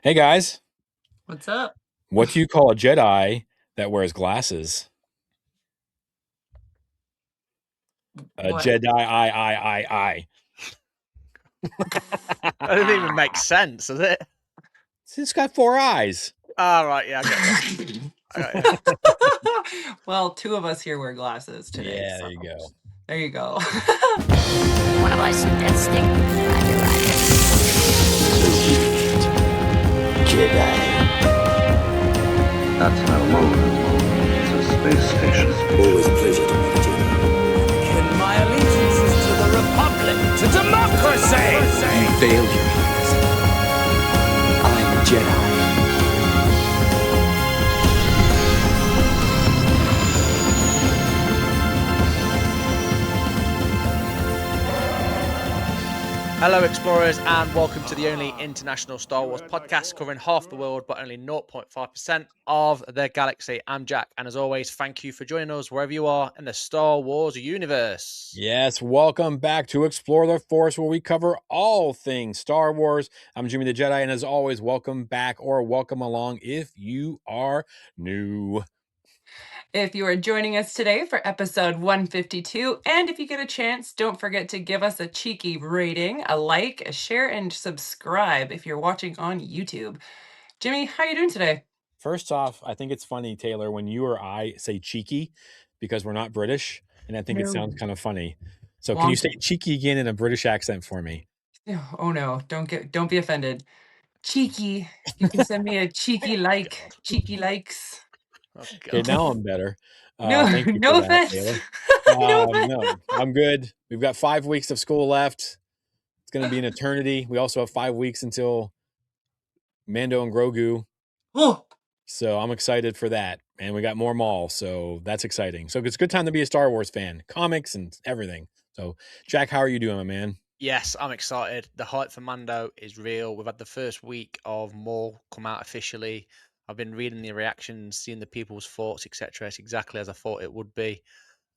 Hey guys, What's up? what do you call a Jedi that wears glasses? A What? Jedi, I. That doesn't even make sense, does it? It's got four eyes. All right, yeah, I get you. I got you. Well, two of us here wear glasses today, Yeah, there so you go. there you go. Wanna buy some death stick? Roger, roger. Jedi. That's no moon. It's a space station. Always a pleasure to meet a Jedi. And my allegiance is to the Republic, to democracy! You failed, Your Highness. I'm a Jedi. Hello, explorers, and welcome to the only international Star Wars podcast covering half the world, but only 0.5% of the galaxy. I'm Jack, and as always, thank you for joining us wherever you are in the Star Wars universe. Yes, welcome back to Explore the Force, where we cover all things Star Wars. I'm Jimmy the Jedi, and as always, welcome back or welcome along if you are new. If you are joining us today for episode 152, and if you get a chance, don't forget to give us a cheeky rating, a like, a share, and subscribe if you're watching on YouTube. Jimmy, how you doing today? First off, I think it's funny, Taylor, when you or I say cheeky because we're not British, and I think it sounds kind of funny. So can you say cheeky again in a British accent for me? Oh no, don't be offended. Cheeky. You can send me a cheeky like, cheeky likes. Oh, Okay, God. now I'm better. No, Thank you for no that, offense. Taylor. No offense. No, I'm good. We've got 5 weeks of school left. It's going to be an eternity. We also have 5 weeks until Mando and Grogu. Oh, So I'm excited for that. And we got more Maul. So that's exciting. So it's a good time to be a Star Wars fan, comics and everything. So, Jack, how are you doing, my man? Yes, I'm excited. The hype for Mando is real. We've had the first week of Maul come out officially. I've been reading the reactions, seeing the people's thoughts, etc. It's exactly as I thought it would be.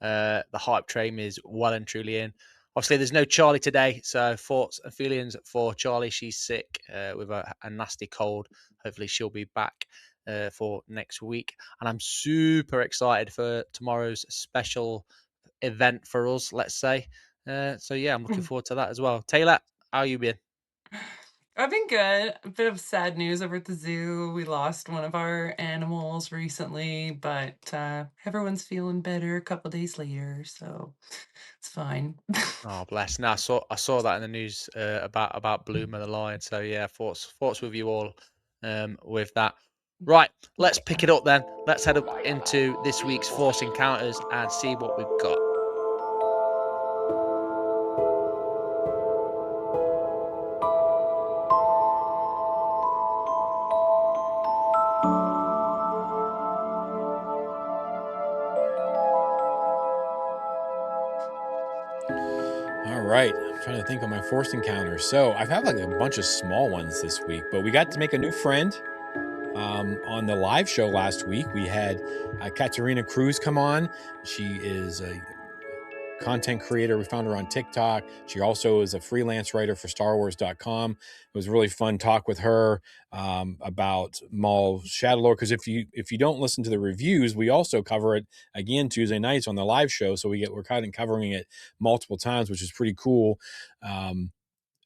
The hype train is well and truly in. Obviously, there's no Charlie today, so thoughts and feelings for Charlie. She's sick with a nasty cold. Hopefully, she'll be back for next week. And I'm super excited for tomorrow's special event for us, let's say. So, yeah, I'm looking forward to that as well. Taylor, how you been? I've been good. A bit of sad news over at the zoo. We lost one of our animals recently, but everyone's feeling better a couple days later, so it's fine. Oh, bless. Now, I saw that in the news about Bloomer the lion. So, yeah, thoughts with you all with that. Right, let's pick it up then. Let's head up into this week's Force Encounters and see what we've got. All right. I'm trying to think of my Force encounters. So I've had like a bunch of small ones this week, but we got to make a new friend. On the live show last week, we had Katerina Cruz come on. She is a content creator. We found her on TikTok. She also is a freelance writer for starwars.com. It was a really fun talk with her about Maul Shadowlord, because if you don't listen to the reviews, we also cover it again Tuesday nights on the live show. So we're kind of covering it multiple times, which is pretty cool. And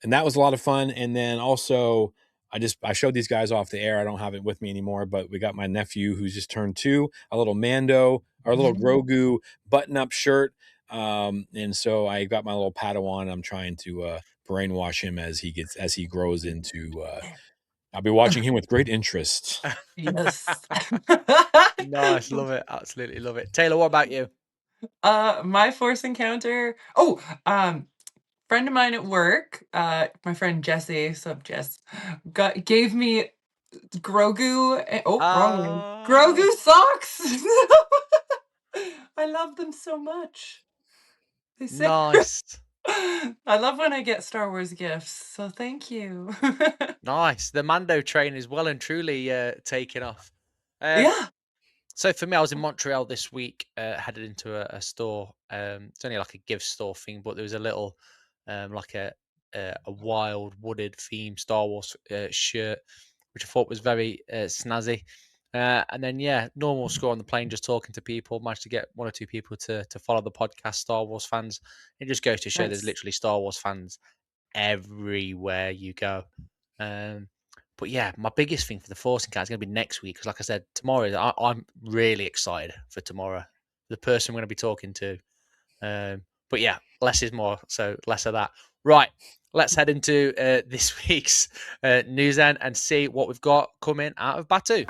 that was a lot of fun. And then also I showed these guys off the air. I don't have it with me anymore, but we got my nephew who's just turned 2, a little Mando, or a little Grogu button-up shirt. And so I got my little Padawan. I'm trying to brainwash him as he grows into. I'll be watching him with great interest. Yes. Nice, love it. Absolutely love it. Taylor, what about you? My Force encounter. Oh, friend of mine at work, my friend Jesse, sup Jess, gave me Grogu. Wrong one. Grogu socks. I love them so much. They say Nice. I love when I get Star Wars gifts, so thank you. Nice. The Mando train is well and truly taking off. Yeah. So for me, I was in Montreal this week, headed into a store. It's only like a gift store thing, but there was a little, like a wild wooded theme Star Wars shirt, which I thought was very snazzy. And then, normal score on the plane, just talking to people. Managed to get one or two people to follow the podcast, Star Wars fans. It just goes to show there's literally Star Wars fans everywhere you go. But yeah, my biggest thing for the Force Encounter is going to be next week because, like I said, tomorrow I'm really excited for tomorrow. The person we're going to be talking to. But yeah, less is more, so less of that. Right, let's head into this week's news then and see what we've got coming out of Batu.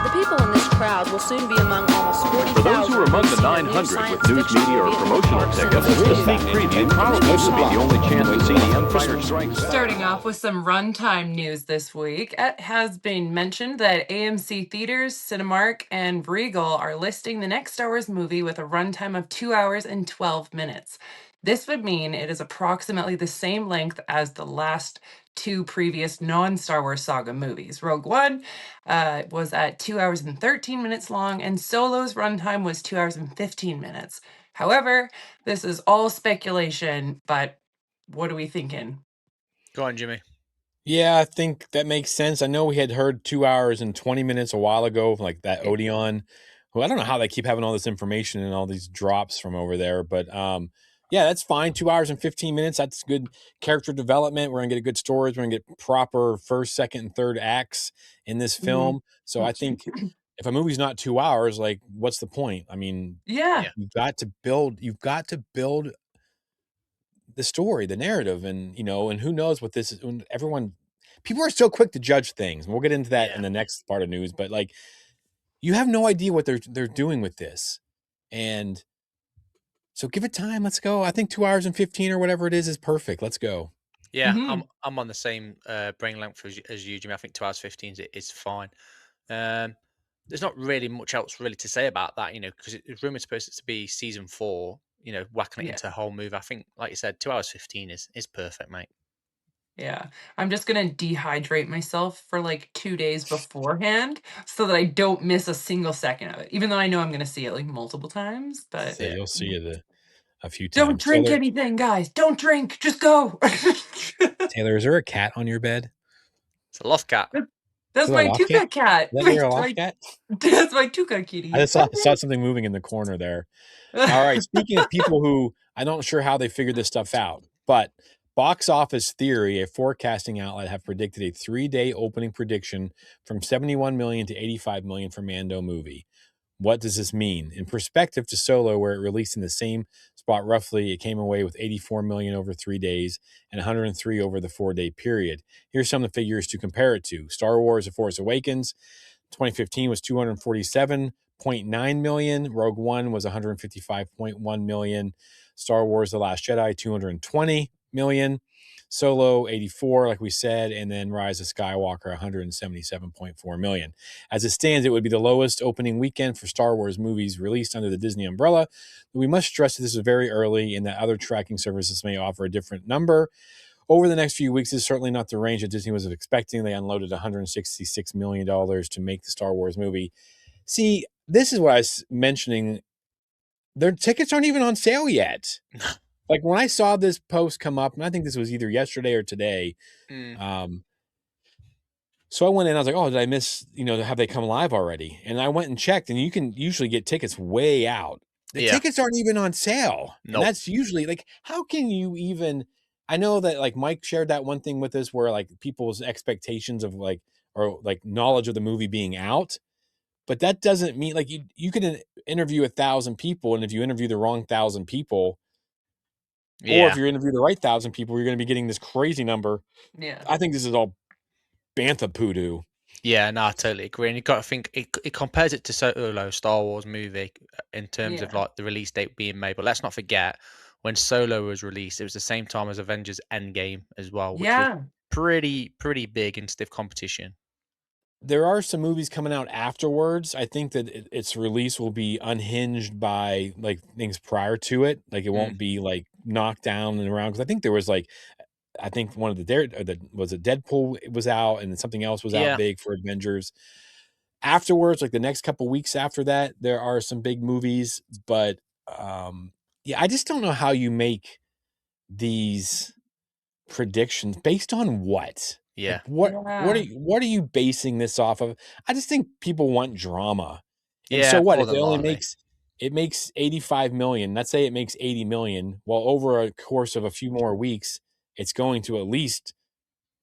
The people in this crowd will soon be among almost 40,000. For those who are among the 900 with news media or promotional tickets, this sneak preview probably will be the only chance to see The Empire Strikes Back. Starting off with some runtime news this week, it has been mentioned that AMC Theaters, Cinemark, and Regal are listing the next Star Wars movie with a runtime of 2 hours and 12 minutes. This would mean it is approximately the same length as the last two previous non-Star Wars saga movies. Rogue One was at 2 hours and 13 minutes long, and Solo's runtime was 2 hours and 15 minutes. However, this is all speculation, but what are we thinking? Go on, Jimmy. Yeah, I think that makes sense. I know we had heard 2 hours and 20 minutes a while ago, like that Odeon. Who I don't know how they keep having all this information and all these drops from over there, but yeah, that's fine. 2 hours and 15 minutes. That's good character development. We're gonna get a good stories. We're gonna get proper first, second, and third acts in this film. So I think if a movie's not 2 hours, like, what's the point? I mean, Yeah. you've got to build the story, the narrative, and and who knows what this is. People are so quick to judge things, and we'll get into that in the next part of news. But like, you have no idea what they're doing with this, and so give it time. Let's go. I think 2 hours and 15 or whatever it is perfect. Let's go. Yeah, I'm on the same brain length as you, Jimmy. I think 2 hours 15 is fine. There's not really much else really to say about that, because it's rumored supposed to be season 4. Whacking it into a whole movie. I think, like you said, 2 hours 15 is perfect, mate. Yeah, I'm just gonna dehydrate myself for like 2 days beforehand so that I don't miss a single second of it. Even though I know I'm gonna see it like multiple times, but So you'll see it a few times. don't drink anything, guys. Don't drink. Just go. Taylor, is there a cat on your bed? It's a loft cat. That's my Tuca cat. Is that your loft cat? That's my Tuca kitty. I just saw something moving in the corner there. All right. Speaking of people who I'm not sure how they figured this stuff out, but Box Office Theory, a forecasting outlet, have predicted a 3-day opening prediction from 71 million to 85 million for Mando movie. What does this mean? In perspective to Solo, where it released in the same spot roughly, it came away with 84 million over 3 days and 103 over the 4-day period. Here's some of the figures to compare it to. Star Wars: The Force Awakens, 2015 was 247.9 million. Rogue One was 155.1 million. Star Wars: The Last Jedi, 220 million. Solo, 84, like we said, and then Rise of Skywalker, 177.4 million. As it stands, it would be the lowest opening weekend for Star Wars movies released under the Disney umbrella. We must stress that this is very early and that other tracking services may offer a different number. Over the next few weeks, this is certainly not the range that Disney was expecting. They unloaded $166 million to make the Star Wars movie. See, this is what I was mentioning. Their tickets aren't even on sale yet. Like, when I saw this post come up, and I think this was either yesterday or today, so I went in, I was like, oh, did I miss, have they come live already? And I went and checked, and you can usually get tickets way out. The tickets aren't even on sale. Nope. And that's usually, like, how can you even, I know that, like, Mike shared that one thing with us where, like, people's expectations of, like, or, like, knowledge of the movie being out, but that doesn't mean, like, you can interview 1,000 people, and if you interview the wrong 1,000 people, or if you interview the right 1,000 people, you're going to be getting this crazy number. Yeah. I think this is all bantha poodoo. Yeah, no, I totally agree. And you've got to think, it compares it to Solo, Star Wars movie, in terms of like the release date being made. But let's not forget, when Solo was released, it was the same time as Avengers Endgame as well, which was pretty big and stiff competition. There are some movies coming out afterwards. I think that its release will be unhinged by like things prior to it. Like, it won't be like knocked down and around. Because I think there was like, I think one of was it Deadpool was out, and then something else was out big for Avengers. Afterwards, like the next couple weeks after that, there are some big movies. But I just don't know how you make these predictions based on what. Yeah. Like, what Yeah. what are you basing this off of? I just think people want drama. And so Yeah, what more if it than only likely. makes 85 million? Let's say it makes 80 million. Well, over a course of a few more weeks, it's going to at least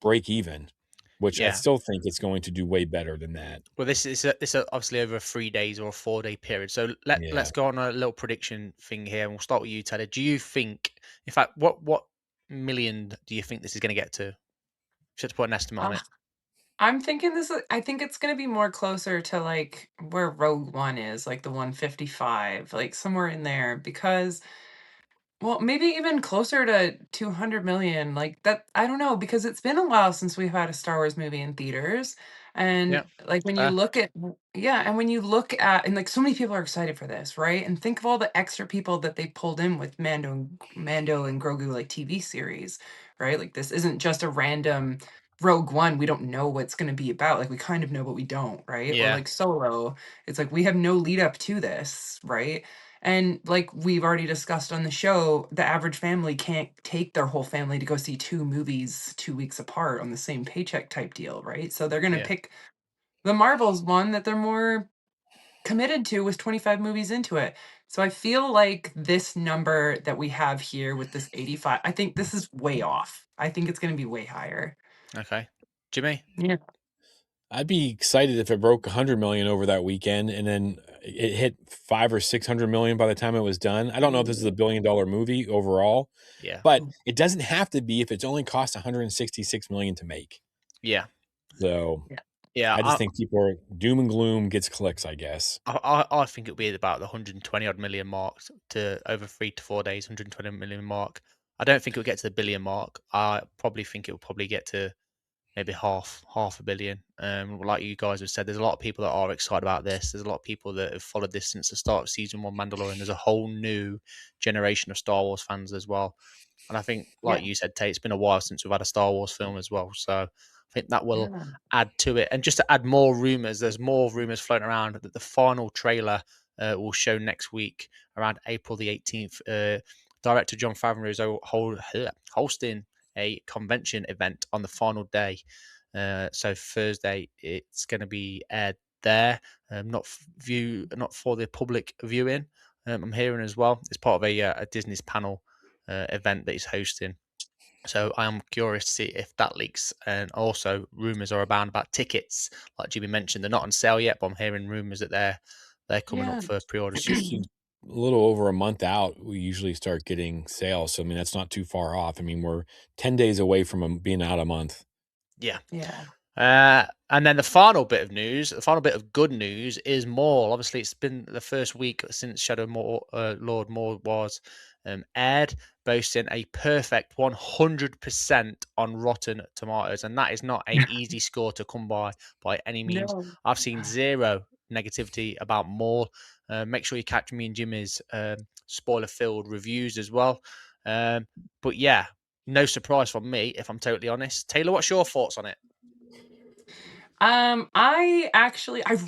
break even, which I Yeah. still think it's going to do way better than that. Well, this is obviously over a 3 days or a 4 day period. So Yeah. let's go on a little prediction thing here, and we'll start with you, Taylor. Do you think, in fact, what million do you think this is going to get to? Just to put an estimate on Uh, it. I'm thinking I think it's gonna be more closer to like where Rogue One is, like the 155, like somewhere in there because well, maybe even closer to 200 million, like, that I don't know, because it's been a while since we've had a Star Wars movie in theaters, Yeah. and, like, when you Fair. look at yeah, and when you look at and, like, so many people are excited for this, right? And think of all the extra people that they pulled in with Mando and Grogu, like, TV series, right? Like, this isn't just a random Rogue One, we don't know what's gonna be about, like, we kind of know, but we don't, right? Or, Yeah. like, Solo, it's like we have no lead up to this, right? And like we've already discussed on the show, the average family can't take their whole family to go see two movies 2 weeks apart on the same paycheck type deal, right? So they're going to Yeah. pick the Marvels one that they're more committed to with 25 movies into it. So I feel like this number that we have here with this 85, I think this is way off. I think it's going to be way higher. Okay. Jimmy. Yeah. I'd be excited if it broke 100 million over that weekend and then it hit 5 or 600 million by the time it was done. I don't know if this is a $1 billion movie overall, Yeah. but it doesn't have to be if it's only cost 166 million to make. Yeah. So Yeah. I just think people are doom and gloom gets clicks, I guess. I think it'll be about the 120 odd million mark to over 3 to 4 days, 120 million mark. I don't think it'll get to the billion mark. I probably think it'll probably get to maybe half a billion. Like you guys have said, there's a lot of people that are excited about this. There's a lot of people that have followed this since the start of season 1 Mandalorian. There's a whole new generation of Star Wars fans as well. And I think, like Yeah. you said, Tate, it's been a while since we've had a Star Wars film as well. So I think that will Yeah. add to it. And just to add more rumors, there's more rumors floating around that the final trailer will show next week around April the 18th. Director John Favreau is hosting a convention event on the final day. So Thursday, it's going to be aired there, not for the public viewing. I'm hearing as well. It's part of a Disney's panel event that he's hosting. So I am curious to see if that leaks. And also, rumors are abound about tickets. Like Jimmy mentioned, they're not on sale yet, but I'm hearing rumors that they're coming Yeah. up for pre-order It's soon. usually a little over a month out. We usually start getting sales. So, I mean, that's not too far off. I mean, we're 10 days away from 'em being out a month. Yeah. Yeah. And then the final bit of news, the final bit of good news is Maul. Obviously, it's been the first week since Lord Maul was aired, boasting a perfect 100% on Rotten Tomatoes. And that is not an easy score to come by any means. No. I've seen zero negativity about Maul. Make sure you catch me and Jimmy's spoiler-filled reviews as well. But yeah, no surprise from me, if I'm totally honest. Taylor, what's your thoughts on it? I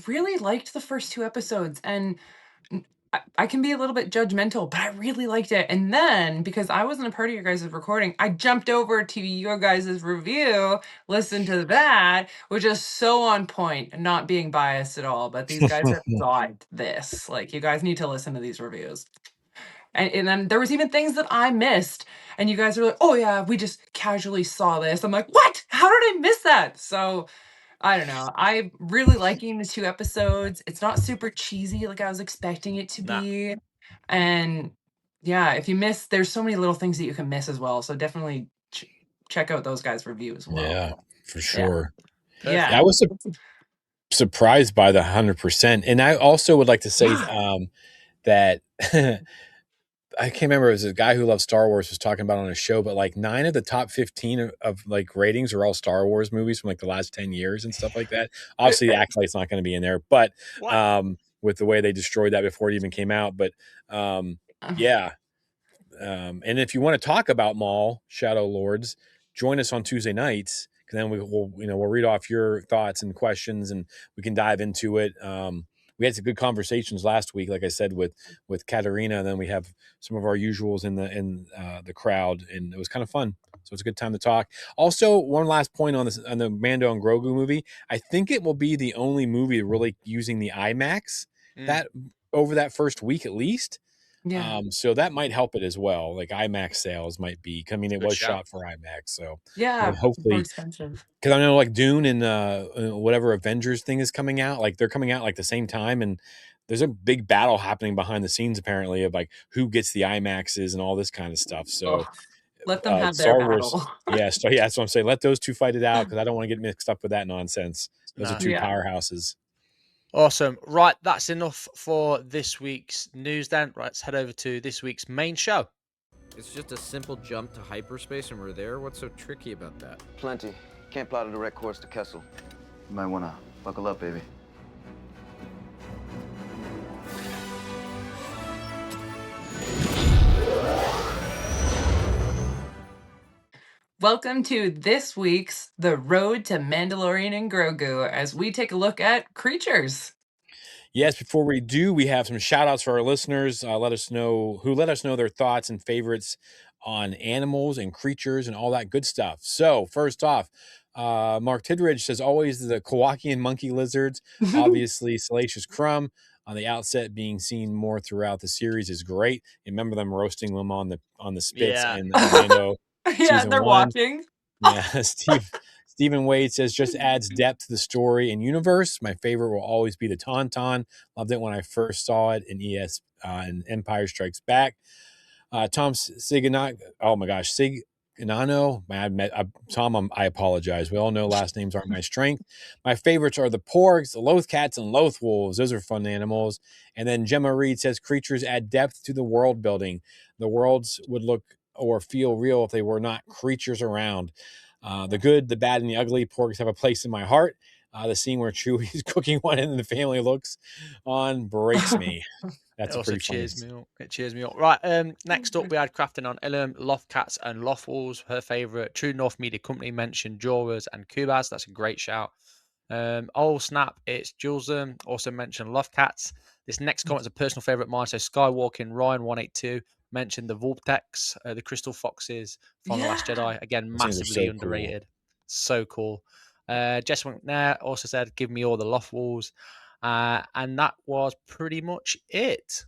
really liked the first 2 episodes, and I can be a little bit judgmental, but I really liked it. And then, because I wasn't a part of your guys' recording, I jumped over to your guys' review, listened to that, which is so on point, and not being biased at all. But these guys have got this. Like, you guys need to listen to these reviews. And then there was even things that I missed, and you guys are like, "Oh yeah, we just casually saw this." I'm like, "What? How did I miss that?" So I don't know. I'm really liking the 2 episodes. It's not super cheesy like I was expecting it to Nah. be. And yeah, if you miss, there's so many little things that you can miss as well. So definitely check out those guys' review as well. Yeah, for Yeah. sure. Yeah. Yeah, I was surprised by the 100%. And I also would like to say that I can't remember. It was a guy who loves Star Wars was talking about on a show, but like 9 of the top 15 of like ratings are all Star Wars movies from like the last 10 years and stuff like that. Obviously, the Acolyte's not going to be in there, but with the way they destroyed that before it even came out. But yeah. And if you want to talk about Maul Shadow Lords, join us on Tuesday nights. Because then we'll read off your thoughts and questions, and we can dive into it. we had some good conversations last week, like I said, with Katerina, and then we have some of our usuals in the crowd, and it was kind of fun. So it's a good time to talk. Also, one last point on the Mando and Grogu movie. I think it will be the only movie really using the IMAX that over that first week at least. Yeah. So that might help it as well. Like IMAX sales might be. I mean, it Good was shout. shot for IMAX, so Yeah. More hopefully, expensive. because I know like Dune and whatever Avengers thing is coming out, like they're coming out like the same time, and there's a big battle happening behind the scenes apparently of like who gets the IMAXs and all this kind of stuff. So Let them have their Star Wars, battle. yeah, that's what I'm saying. Let those two fight it out because I don't want to get mixed up with that nonsense. Those are two powerhouses. Awesome. Right, that's enough for this week's news then. Right, let's head over to this week's main show. It's just a simple jump to hyperspace and we're there? What's so tricky about that? Plenty. Can't plot a direct course to Kessel. You might wanna buckle up, baby. Welcome to this week's The Road to Mandalorian and Grogu as we take a look at creatures. Yes, before we do, we have some shout outs for our listeners. Let us know their thoughts and favorites on animals and creatures and all that good stuff. So, first off, Mark Tidridge says, always the Kowakian monkey lizards, obviously Salacious Crumb on the outset being seen more throughout the series is great. Remember them roasting them on the spits and Mando yeah, they're 1. watching. Yeah, Stephen Wade says just adds depth to the story and universe. My favorite will always be the Tauntaun. Loved it when I first saw it in in Empire Strikes Back. Tom Siganano, oh my gosh, Siganano. Tom, I apologize. We all know last names aren't my strength. My favorites are the Porgs, the Loth Cats, and Loth Wolves. Those are fun animals. And then Gemma Reed says creatures add depth to the world building. The worlds would look or feel real if they were not creatures around. The good, the bad, and the ugly porgs have a place in my heart. The scene where Chewie is cooking one and the family looks on breaks me. That's also pretty funny. It cheers me up. Right, next up we had crafting on Ilum, Loft Cats, and Loft Wolves. Her favourite True North Media Company mentioned Joras and Kubas. That's a great shout. Snap, it's Jules also mentioned Loft Cats. This next comment is a personal favourite of mine. So Skywalking Ryan182 mentioned the Vulptex, the Crystal Foxes from The Last Jedi. Again, massively underrated. Cool. So cool. Jess McNair also said, give me all the Loft Wolves. And that was pretty much it.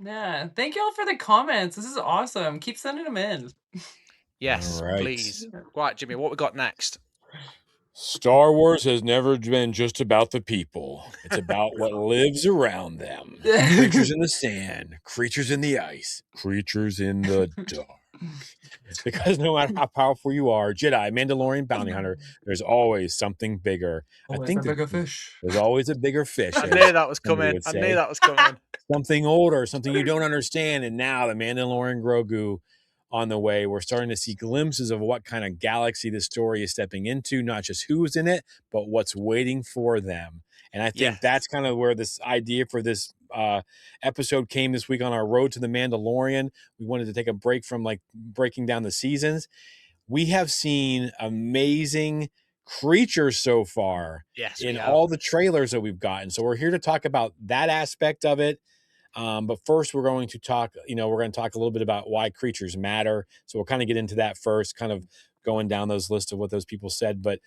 Yeah. Thank you all for the comments. This is awesome. Keep sending them in. Yes, please. Right, Jimmy, what we got next? Star Wars has never been just about the people. It's about what lives around them. Creatures in the sand, creatures in the ice, creatures in the dark. Because no matter how powerful you are, Jedi, Mandalorian, bounty hunter, there's always something bigger. Always a bigger fish. There's always a bigger fish. I knew that was coming. Something older, something you don't understand. And now the Mandalorian Grogu on the way. We're starting to see glimpses of what kind of galaxy the story is stepping into, not just who's in it, but what's waiting for them. And I think that's kind of where this idea for this episode came this week on our road to the Mandalorian. We wanted to take a break from like breaking down the seasons. We have seen amazing creatures so far in all the trailers that we've gotten. So we're here to talk about that aspect of it. But first, we're going to talk a little bit about why creatures matter. So we'll kind of get into that first, kind of going down those lists of what those people said. But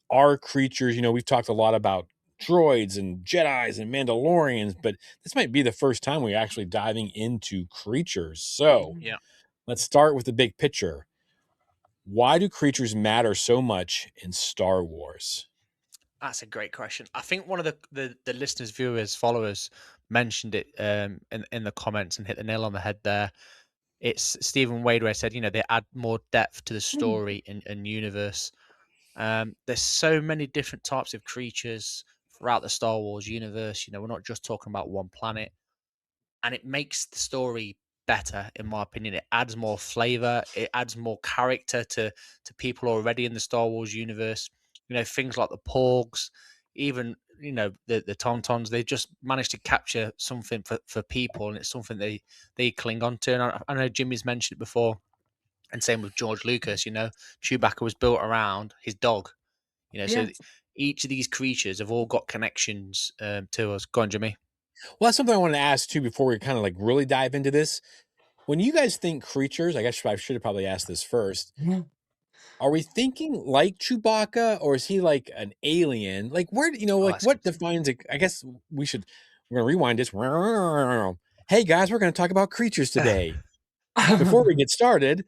our creatures, we've talked a lot about droids and Jedis and Mandalorians, but this might be the first time we're actually diving into creatures. So let's start with the big picture. Why do creatures matter so much in Star Wars? That's a great question. I think one of the listeners, viewers, followers mentioned it in the comments and hit the nail on the head there. It's Stephen Wade where said, they add more depth to the story and universe. There's so many different types of creatures throughout the Star Wars universe. We're not just talking about one planet. And it makes the story better, in my opinion. It adds more flavor. It adds more character to people already in the Star Wars universe. Things like the Porgs, even, the Tauntauns, they just managed to capture something for people, and it's something they cling on to. And I know Jimmy's mentioned it before, and same with George Lucas, Chewbacca was built around his dog. You know, so Yes. each of these creatures have all got connections to us. Go on, Jimmy. Well, that's something I want to ask too before we kind of like really dive into this. When you guys think creatures, I guess I should have probably asked this first. Yeah. Are we thinking like Chewbacca, or is he like an alien? Like where, Oh, like that's what good. defines it? I guess we're gonna rewind this. Hey guys, we're gonna talk about creatures today. Before we get started,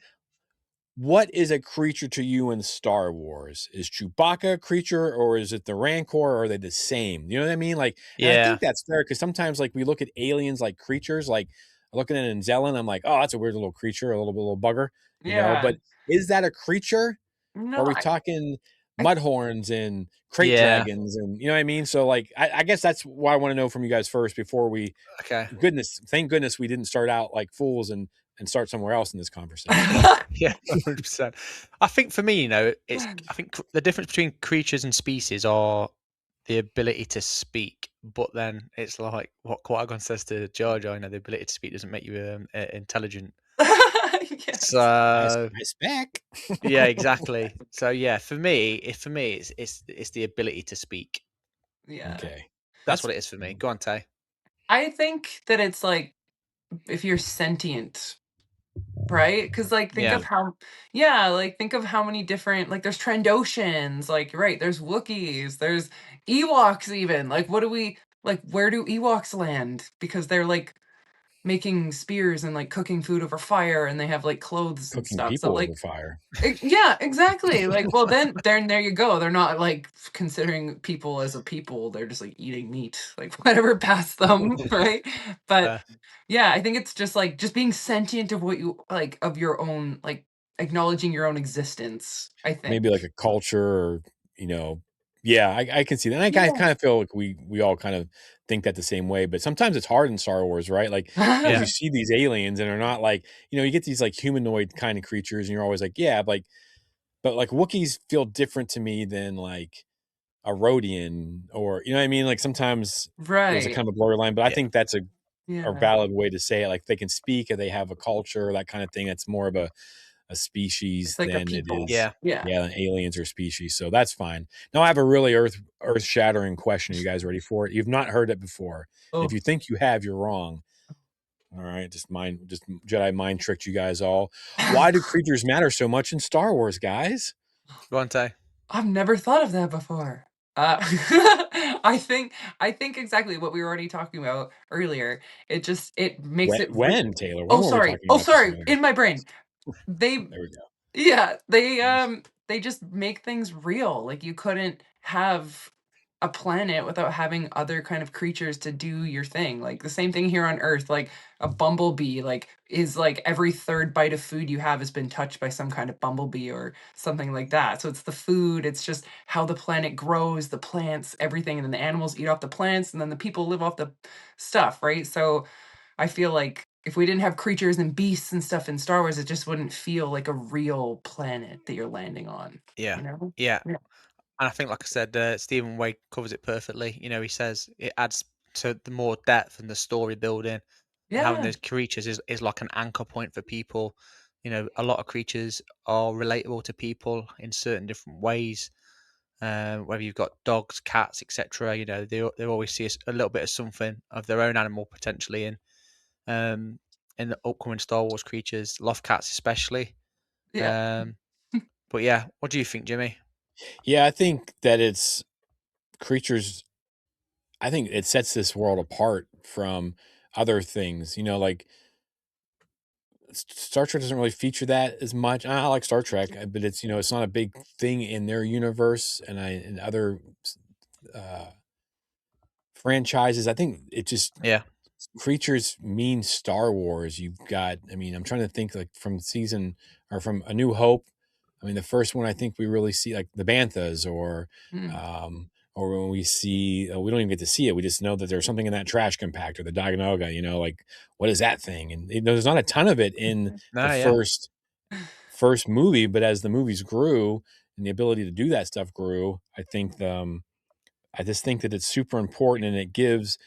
what is a creature to you in Star Wars? Is Chewbacca a creature, or is it the Rancor, or are they the same? You know what I mean? Like, and I Yeah. think that's fair because sometimes like we look at aliens like creatures, like looking at an Zelen, I'm like, oh, that's a weird little creature, a little bugger, Yeah. But is that a creature? Or are No, we talking I mudhorns and crate Yeah. dragons and you know what I mean? So like I guess that's why I want to know from you guys first before we Okay. thank goodness we didn't start out like fools and start somewhere else in this conversation. Yeah, 100%. I think for me, I think the difference between creatures and species are the ability to speak. But then it's like what Qui-Gon says to Jar Jar, the ability to speak doesn't make you intelligent. Yes. So Nice back. yeah, exactly. So yeah, for me, it's the ability to speak. Yeah. Okay. That's what it is for me. Go on, Tay. I think that it's like if you're sentient, right? Because like think Yeah. of how think of how many different like there's Trandoshans, like right, there's Wookiees, there's Ewoks even. Like what do we like where do Ewoks land? Because they're like making spears and like cooking food over fire and they have like clothes and Cooking stuff. So people over like fire. yeah, exactly. Like, well, then there you go. They're not like considering people as a people. They're just like eating meat, like whatever past them, right? But yeah, I think it's just like just being sentient of what you like of your own, like acknowledging your own existence. I think. Maybe like a culture or yeah, I can see that. And I Yeah. kind of feel like we all kind of think that the same way, but sometimes it's hard in Star Wars, right? Like because you see these aliens and they're not like, you get these like humanoid kind of creatures and you're always like, yeah, but like Wookiees feel different to me than like a Rhodian or you know what I mean? Like sometimes there's a Right. kind of a blurry line, but I think that's a Yeah. valid way to say it. Like they can speak and they have a culture, that kind of thing. That's more of a species It's like a than it people. is Yeah. an aliens or species. So that's fine. Now I have a really earth shattering question. Are you guys ready for it? You've not heard it before. And if Oh. you think you have, you're wrong. All right, just Jedi mind tricked you guys all. Why do creatures matter so much in Star Wars, guys? Go on, Tay. I've never thought of that before. I think exactly what we were already talking about earlier. It makes it When Taylor? When Oh, were we sorry. talking Oh, about this sorry. again? In my brain. They There we go. yeah, they just make things real. Like you couldn't have a planet without having other kind of creatures to do your thing. Like the same thing here on Earth, like a bumblebee like is like every third bite of food you have has been touched by some kind of bumblebee or something like that. So it's the food, it's just how the planet grows, the plants, everything, and then the animals eat off the plants and then the people live off the stuff, right? So I feel like if we didn't have creatures and beasts and stuff in Star Wars, it just wouldn't feel like a real planet that you're landing on. Yeah. You know? Yeah. Yeah. And I think, like I said, Stephen Wade covers it perfectly. He says it adds to the more depth and the story building, and having Yeah. those creatures is like an anchor point for people. A lot of creatures are relatable to people in certain different ways. Whether you've got dogs, cats, etc., they always see a little bit of something of their own animal potentially in the upcoming Star Wars creatures, loft cats especially. Yeah. But yeah, what do you think, Jimmy? Yeah, I think that it's creatures. I think it sets this world apart from other things. Like Star Trek doesn't really feature that as much. I like Star Trek, but it's it's not a big thing in their universe and other uh, franchises. I think it just Yeah. creatures mean Star Wars. You've got, I mean, I'm trying to think like from A New Hope. I mean, the first one I think we really see like the Banthas or when we see, we don't even get to see it. We just know that there's something in that trash compactor, the Daganoga, like what is that thing? And there's not a ton of it in No, the yeah. first movie, but as the movies grew and the ability to do that stuff grew, I just think that it's super important and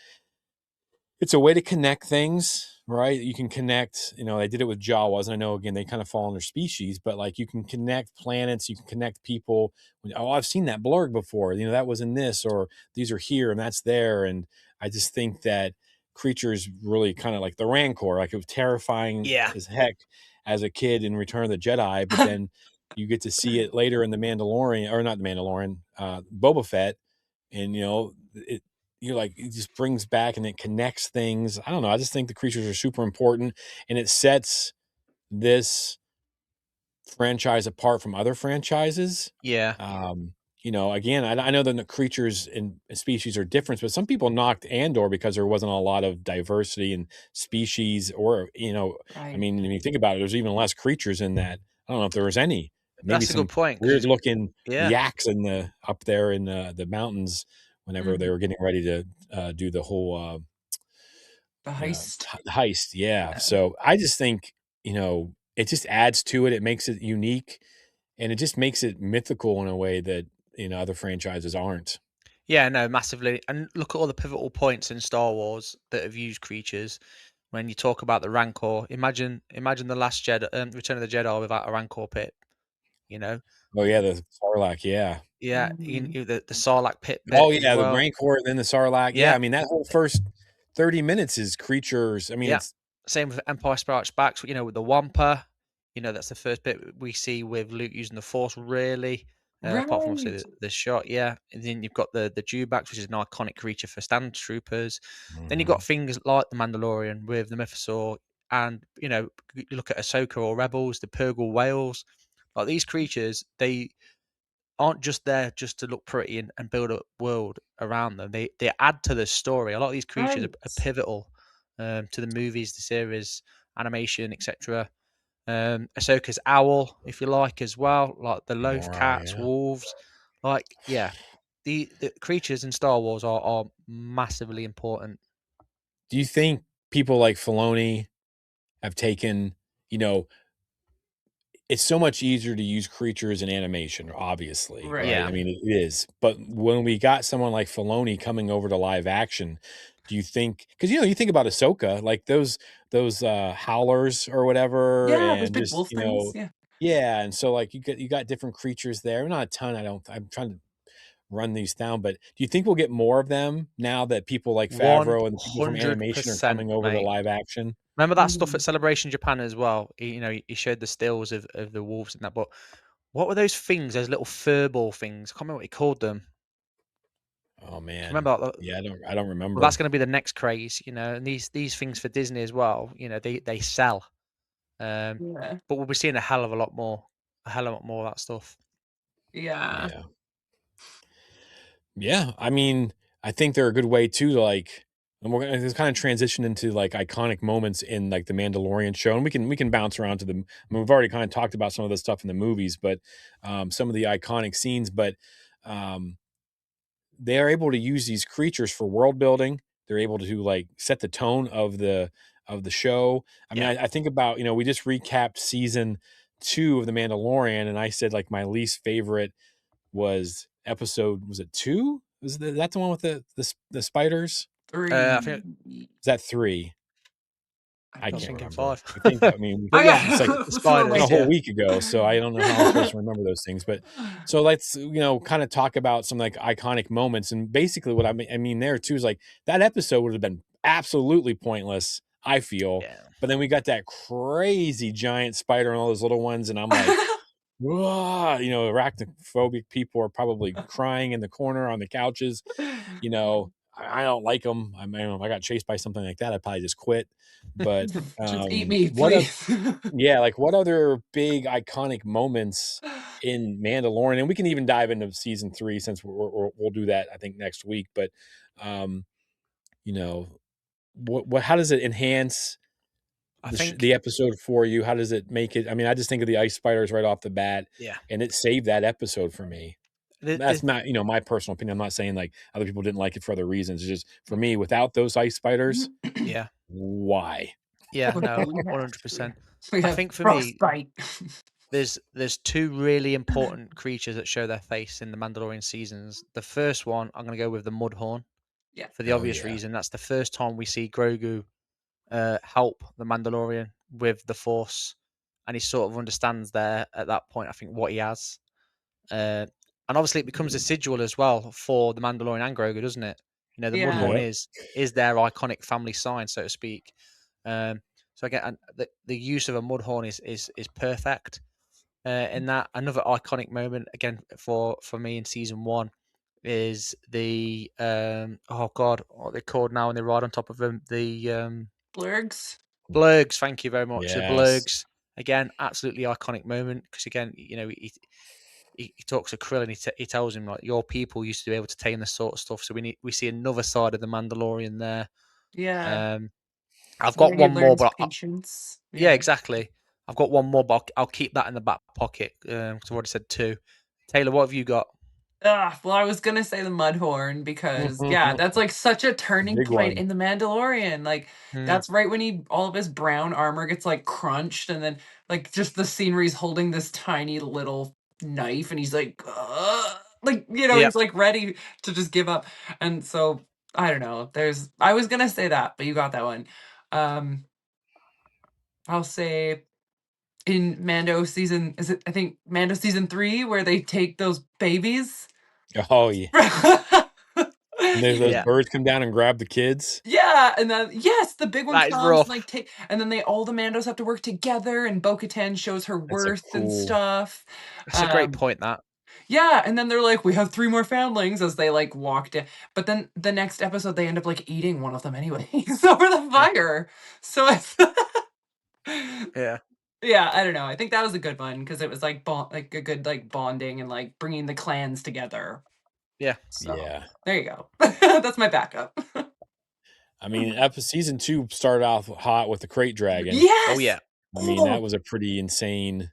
it's a way to connect things. right? You can connect, they did it with Jawas, and I know again they kind of fall under species, but like you can connect planets, you can connect people. Oh, I've seen that blurg before, that was in this, or these are here and that's there. And I just think that creatures really kind of like the Rancor, like it was terrifying Yeah. as heck as a kid in Return of the Jedi, but then you get to see it later in the Mandalorian, or not the Mandalorian, Boba Fett, and you're like, it just brings back and it connects things. I don't know. I just think the creatures are super important, and it sets this franchise apart from other franchises. Yeah. Again, I know that the creatures and species are different, but some people knocked Andor because there wasn't a lot of diversity in species, or I mean, when you think about it, there's even less creatures in that. I don't know if there was any. Maybe That's a good some point. weird looking Yeah. yaks up there in the mountains whenever they were getting ready to do the whole The heist. heist. Yeah. So I just think, it just adds to it. It makes it unique, and it just makes it mythical in a way that, other franchises aren't. Yeah, no, massively. And look at all the pivotal points in Star Wars that have used creatures. When you talk about the Rancor, imagine the Last Jedi, Return of the Jedi without a Rancor pit. Oh yeah, the Sarlacc. Yeah. Yeah, the Sarlacc pit Oh as yeah, the well. Rancor, then the Sarlacc. Yeah, Yeah. I mean that whole first 30 minutes is creatures. I mean, Yeah. it's Same with Empire Strikes Back. So, with the Wampa, that's the first bit we see with Luke using the Force, really. Apart from obviously Right. the shot, yeah. And then you've got the Dewbacks, which is an iconic creature for Stormtroopers. Then you've got things like the Mandalorian with the Mythosaur, and you look at Ahsoka or Rebels, the Purgle whales. Like these creatures, they aren't just there just to look pretty and build a world around them. They add to the story. A lot of these creatures Right. are pivotal to the movies, the series, animation, etc. Ahsoka's owl, if you like, as well, like the loaf cats, yeah. wolves, like the creatures in Star Wars are massively important. Do you think people like Filoni have taken, it's so much easier to use creatures in animation, obviously, right? Yeah. I mean, it is. But when we got someone like Filoni coming over to live action, do you think? Because you think about Ahsoka, like those howlers or whatever, Yeah, those and big just wolf things. Yeah. yeah, and so like you got different creatures there. Not a ton. I'm trying to run these down, but do you think we'll get more of them now that people like Favreau and people from animation are 100%, coming over to mate. live action? Remember that stuff at Celebration Japan as well? He showed the stills of the wolves and that. But what were those things? Those little furball things? I can't remember what he called them. Oh man, Remember that? yeah, I don't remember. Well, that's going to be the next craze, and these things for Disney as well. They sell. Yeah. But we'll be seeing a hell of a lot more of that stuff. Yeah. Yeah. I mean, I think they're a good way too to like, and we're gonna kind of transition into like iconic moments in like the Mandalorian show, and we can bounce around to the. I mean, we've already kind of talked about some of the stuff in the movies, but some of the iconic scenes. But they are able to use these creatures for world building. They're able to like set the tone of the show. I mean, I think about we just recapped season 2 of the Mandalorian, and I said like my least favorite was it 2? Was that the one with the spiders? 3. I think Is that 3? I was can't thinking remember. 5. I mean, but yeah, it's like the spiders. a whole Yeah. week ago, so I don't know how I'm supposed to remember those things. But so let's kind of talk about some like iconic moments, and basically what I mean there too is like that episode would have been absolutely pointless, I feel. Yeah. But then we got that crazy giant spider and all those little ones, and I'm like, whoa, arachnophobic people are probably crying in the corner on the couches. I don't like them. I mean, if I got chased by something like that, I'd probably just quit. But Just eat me, please. like what other big iconic moments in Mandalorian, and we can even dive into season 3 since we'll do that I think next week. But what how does it enhance the episode for you? How does it make it? I mean, I just think of the ice spiders right off the bat, and it saved that episode for me. That's not my personal opinion. I'm not saying like other people didn't like it for other reasons. It's just for me, without those ice spiders, Yeah. Why? Yeah, no, 100%. I think for me, there's 2 really important creatures that show their face in the Mandalorian seasons. The first one, I'm going to go with the Mudhorn. Yeah. For the obvious reason, that's the first time we see Grogu help the Mandalorian with the Force, and he sort of understands there at that point, I think, what he has. And obviously it becomes a sigil as well for the Mandalorian and Grogu, doesn't it? The Yeah. Mudhorn Yep. is their iconic family sign, so to speak. So again, and the use of a Mudhorn is perfect. In that, another iconic moment again for me in season 1 is the oh god, what are they called now when they ride on top of them? The Blurgs. Blurgs. Thank you very much. The Yes. Blurgs again, absolutely iconic moment because again, he talks to Krill and he tells him like your people used to be able to tame this sort of stuff. So we see another side of the Mandalorian there. Yeah. I've got Where he one more, learns but patience. yeah, Yeah. exactly. I've got one more, but I'll keep that in the back pocket because I've already said 2. Taylor, what have you got? Well, I was gonna say the Mudhorn because that's like such a turning Big point one. in the Mandalorian. Like that's right when all of his brown armor gets like crunched, and then like just the scenery's holding this tiny little knife, and he's like, Yeah. he's like ready to just give up. And so I don't know. I was gonna say that, but you got that one. I'll say in Mando season, I think Mando season 3 where they take those babies. Oh yeah. And there's those Yeah. birds come down and grab the kids. Yeah, and then the big one That is comes and rough. like and then all the Mandos have to work together, and Bo-Katan shows her That's a worth and cool. stuff. That's a great point. That. Yeah, and then they're like, we have 3 more foundlings as they like walked in. But then the next episode they end up like eating one of them anyways over the fire. So it's Yeah. yeah, I don't know. I think that was a good one because it was like like a good like bonding and like bringing the clans together. Yeah. So Yeah. there you go. That's my backup. I mean, season 2 started off hot with the crate dragon. Yes. Oh yeah. I mean, that was a pretty insane.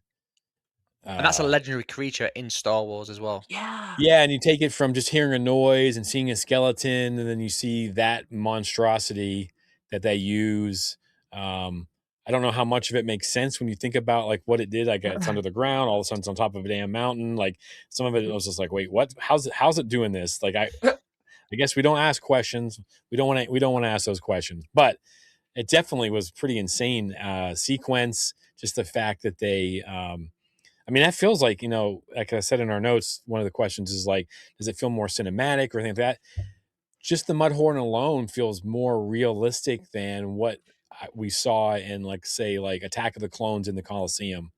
And that's a legendary creature in Star Wars as well. Yeah. Yeah, and you take it from just hearing a noise and seeing a skeleton, and then you see that monstrosity that they use. I don't know how much of it makes sense when you think about like what it did. Like it's under the ground, all of a sudden it's on top of a damn mountain. Like some of it was just like, wait, what? How's it doing this? Like I guess we don't ask questions. We don't want to ask those questions. But it definitely was pretty insane sequence. Just the fact that they. I mean, that feels like, like I said in our notes, one of the questions is like, does it feel more cinematic or anything like that? Just the Mudhorn alone feels more realistic than what we saw in, like, say, like Attack of the Clones in the Colosseum,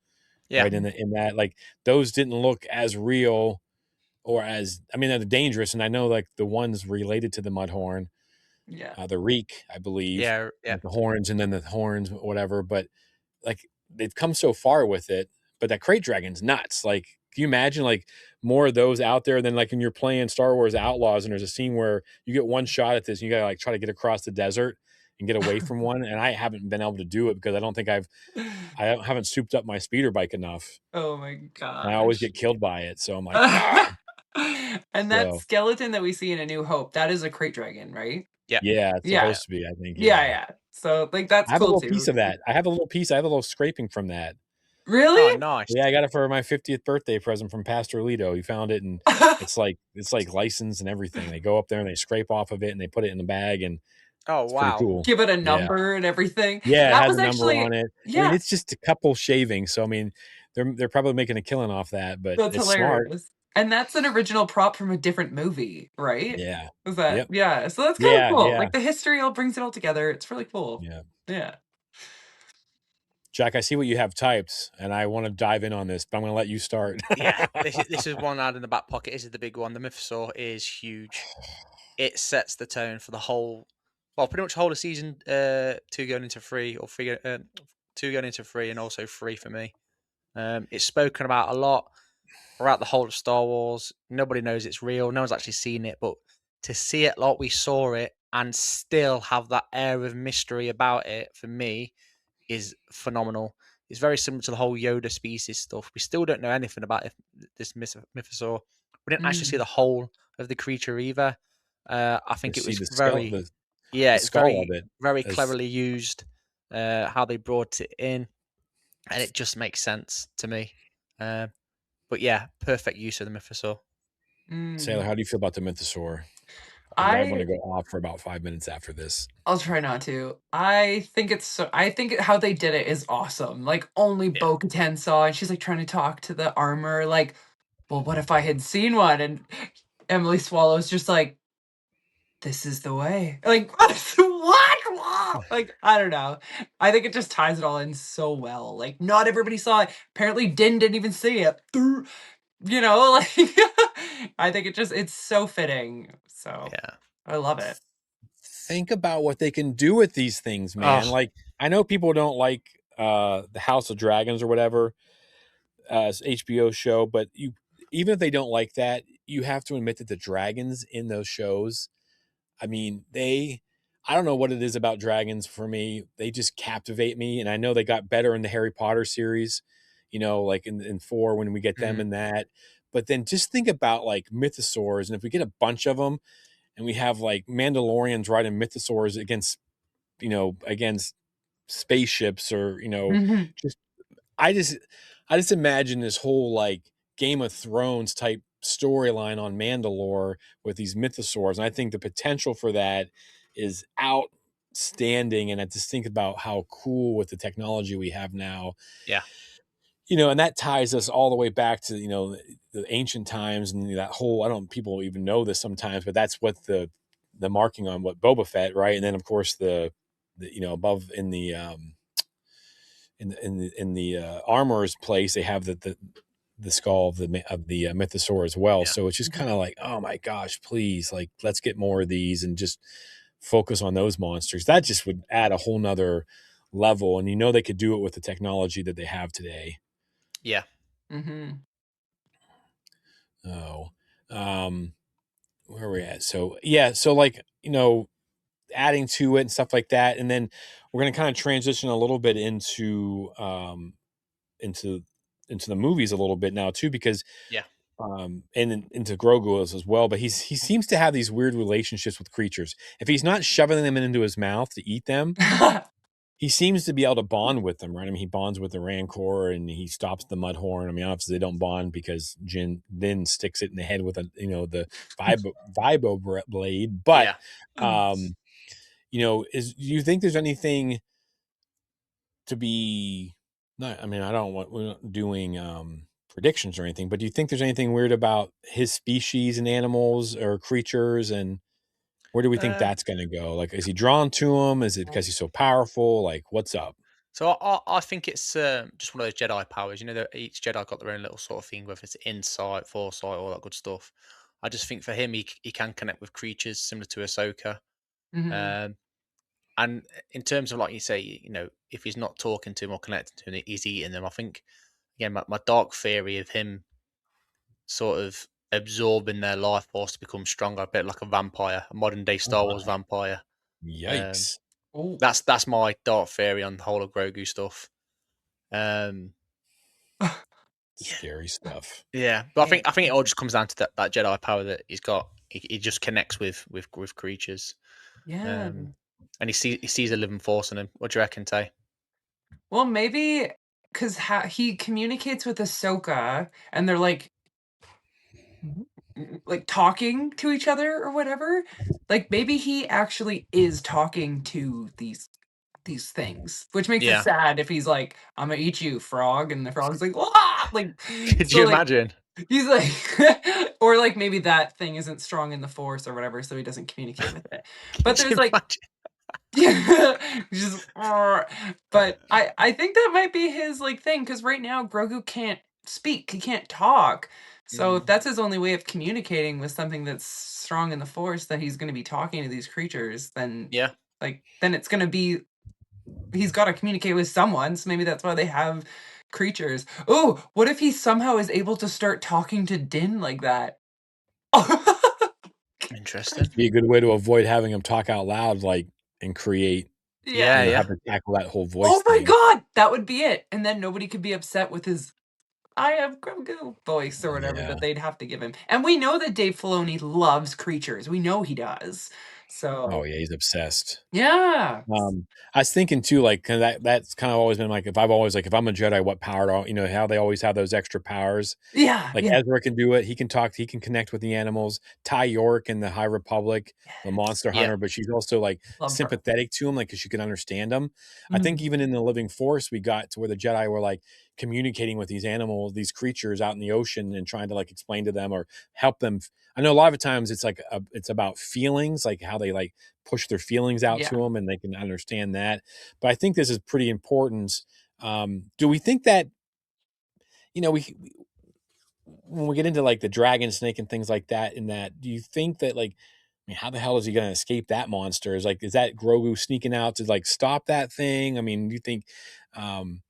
Yeah. right? In that, like, those didn't look as real or as, I mean, they're dangerous. And I know like the ones related to the Mudhorn, Yeah. the Reek, I believe, Yeah. like the horns and then the horns, whatever. But like they've come so far with it. But that crate dragon's nuts. Like, can you imagine like more of those out there than like when you're playing Star Wars Outlaws and there's a scene where you get one shot at this and you gotta like try to get across the desert and get away from one. And I haven't been able to do it because I don't think I haven't souped up my speeder bike enough. Oh my And I always gosh. get killed by it. So I'm like, ah. And that So skeleton that we see in A New Hope, that is a crate dragon, right? Yeah. yeah, it's Yeah. supposed to be, I think. Yeah. So like I that's have a cool little too. piece of that. I have a little scraping from that. Oh, Really? nice. Yeah, I got it for my 50th birthday present from Pastor Alito. He found it, and it's like licensed and everything. They go up there and they scrape off of it and they put it in the bag, and Oh it's pretty wow. cool. Give it a Yeah. number and everything. Yeah, it That has was a number actually on it. I yeah. mean, it's just a couple shavings, so I mean, they're probably making a killing off that, but That's it's smart. hilarious. And that's an original prop from a different movie, right? Yeah. Was that Yep. yeah, so that's kind of cool. Yeah. Like the history all brings it all together. It's really cool. Yeah. Yeah. Jack, I see what you have typed, and I want to dive in on this, but I'm going to let you start. Yeah. This is one I had in the back pocket. This is the big one. The Mythosaur is huge. It sets the tone for the whole, well, pretty much whole of season 2 going into 3, or 3, 2 going into 3, and also 3 for me. It's spoken about a lot throughout the whole of Star Wars. Nobody knows it's real. No one's actually seen it, but to see it like we saw it and still have that air of mystery about it, for me, is phenomenal. It's very similar to the whole Yoda species stuff. We still don't know anything about this Mythosaur. We didn't actually see the whole of the creature either. I think it was the very, skull, it's skull very, of it. very cleverly used. How they brought it in, and it just makes sense to me. But yeah, perfect use of the Mythosaur. Sailor, how do you feel about the Mythosaur? 'cause I wanna I go off for about 5 minutes after this. I'll try not to. I think how they did it is awesome. Like, only Yeah. Bo-Katan saw, and she's, like, trying to talk to the armor, like, "Well, what if I had seen one?" And Emily Swallow's just like, "This is the way." Like, what? Like, I don't know. I think it just ties it all in so well. Like, not everybody saw it. Apparently, Din didn't even see it. You know, like, I think it's so fitting. So, Yeah. I love it. Think about what they can do with these things, man. Oh, Like, I know people don't like, the House of Dragons or whatever, as HBO show, but even if they don't like that, you have to admit that the dragons in those shows, I mean, I don't know what it is about dragons for me. They just captivate me. And I know they got better in the Harry Potter series, like in 4 when we get them mhm. in that. But then just think about like mythosaurs. And if we get a bunch of them and we have like Mandalorians riding mythosaurs against spaceships or, Mhm. just I just imagine this whole like Game of Thrones type storyline on Mandalore with these mythosaurs, and I think the potential for that is outstanding. And I just think about how cool with the technology we have now, Yeah. and that ties us all the way back to the ancient times and that whole. I don't people even know this sometimes, but that's what the marking on what Boba Fett, right? And then of course the above in the armorer's place, they have the skull of the mythosaur as well. Yeah. So it's just kind of like, oh my gosh, please, like let's get more of these and just focus on those monsters. That just would add a whole nother level, and they could do it with the technology that they have today. Yeah. Mhm. Oh, where are we at? So yeah, so like adding to it and stuff like that, and then we're gonna kind of transition a little bit into into the movies a little bit now too, because Yeah. and into Grogu as well. But he seems to have these weird relationships with creatures. If he's not shoving them into his mouth to eat them, he seems to be able to bond with them, right? I mean, he bonds with the Rancor and he stops the Mudhorn. I mean, obviously they don't bond because Jin then sticks it in the head with the Vibo blade. But Yeah. um, do you think there's anything to be not? I mean, we're not doing predictions or anything, but do you think there's anything weird about his species and animals or creatures, and where do we think Uh, that's going to go? Like, is he drawn to him? Is it because he's so powerful? Like, what's up? so I think it's just one of those Jedi powers. That each Jedi got their own little sort of thing, whether it's insight, foresight, all that good stuff. I just think for him, he can connect with creatures similar to Ahsoka. Mhm. Um, and in terms of like you say, if he's not talking to him or connecting to him, he's eating them. I think again, my dark theory of him sort of absorbing their life force to become stronger, a bit like a vampire, a modern day Oh, Star Wars wow. vampire. Um, Yikes. Oh. that's my dark theory on the whole of Grogu stuff. Um, yeah, Scary stuff. yeah, but I think it all just comes down to that Jedi power that he's got. He just connects with creatures, Yeah. and he sees a living force in him. What do you reckon, Tay? Well, maybe 'cause he communicates with Ahsoka, and they're, like, talking to each other or whatever. Like, maybe he actually is talking to these things, which makes it Yeah, sad if he's like, "Imma eat you, frog," and the frog's like, "Wah!" Like, could so, you like, imagine? he's like or, like, maybe that thing isn't strong in the Force or whatever, so he doesn't communicate with it. But Could you there's, like, imagine? yeah, just but I think that might be his, like, thing because right now Grogu can't speak, he can't talk. So if Mm, that's his only way of communicating with something that's strong in the Force, that he's gonna be talking to these creatures, then, yeah, then it's gonna be he's gotta communicate with someone, so maybe that's why they have creatures. Oh, what if he somehow is able to start talking to Din like that? interesting. Be a good way to avoid having him talk out loud, like, and create, Yeah. Yeah, yeah. have to tackle that whole voice Oh my thing. god! That would be it, and then nobody could be upset with his "I have Grogu" voice or whatever Yeah. that they'd have to give him, and we know that Dave Filoni loves creatures, we know he does. So Oh yeah, he's obsessed. yeah. I was thinking too, like, 'cause that's kind of always been like, if I'm a Jedi, what power do how they always have those extra powers. Yeah, Like yeah. Ezra can do it. He can talk. He can connect with the animals. Ty York in the High Republic, the Monster Yeah. Hunter, but she's also like Love her. sympathetic to him, like because she can understand him. I think Mhm. even in the Living Force, we got to where the Jedi were like communicating with these animals, these creatures out in the ocean, and trying to like explain to them or help them. I know a lot of times it's like it's about feelings, like how they like push their feelings out Yeah. to them, and they can understand that. But I think this is pretty important. Do we think that we when we get into like the dragon snake and things like that, in that, do you think that like, I mean, how the hell is he going to escape that monster? Is that Grogu sneaking out to like stop that thing? I mean, do you think um,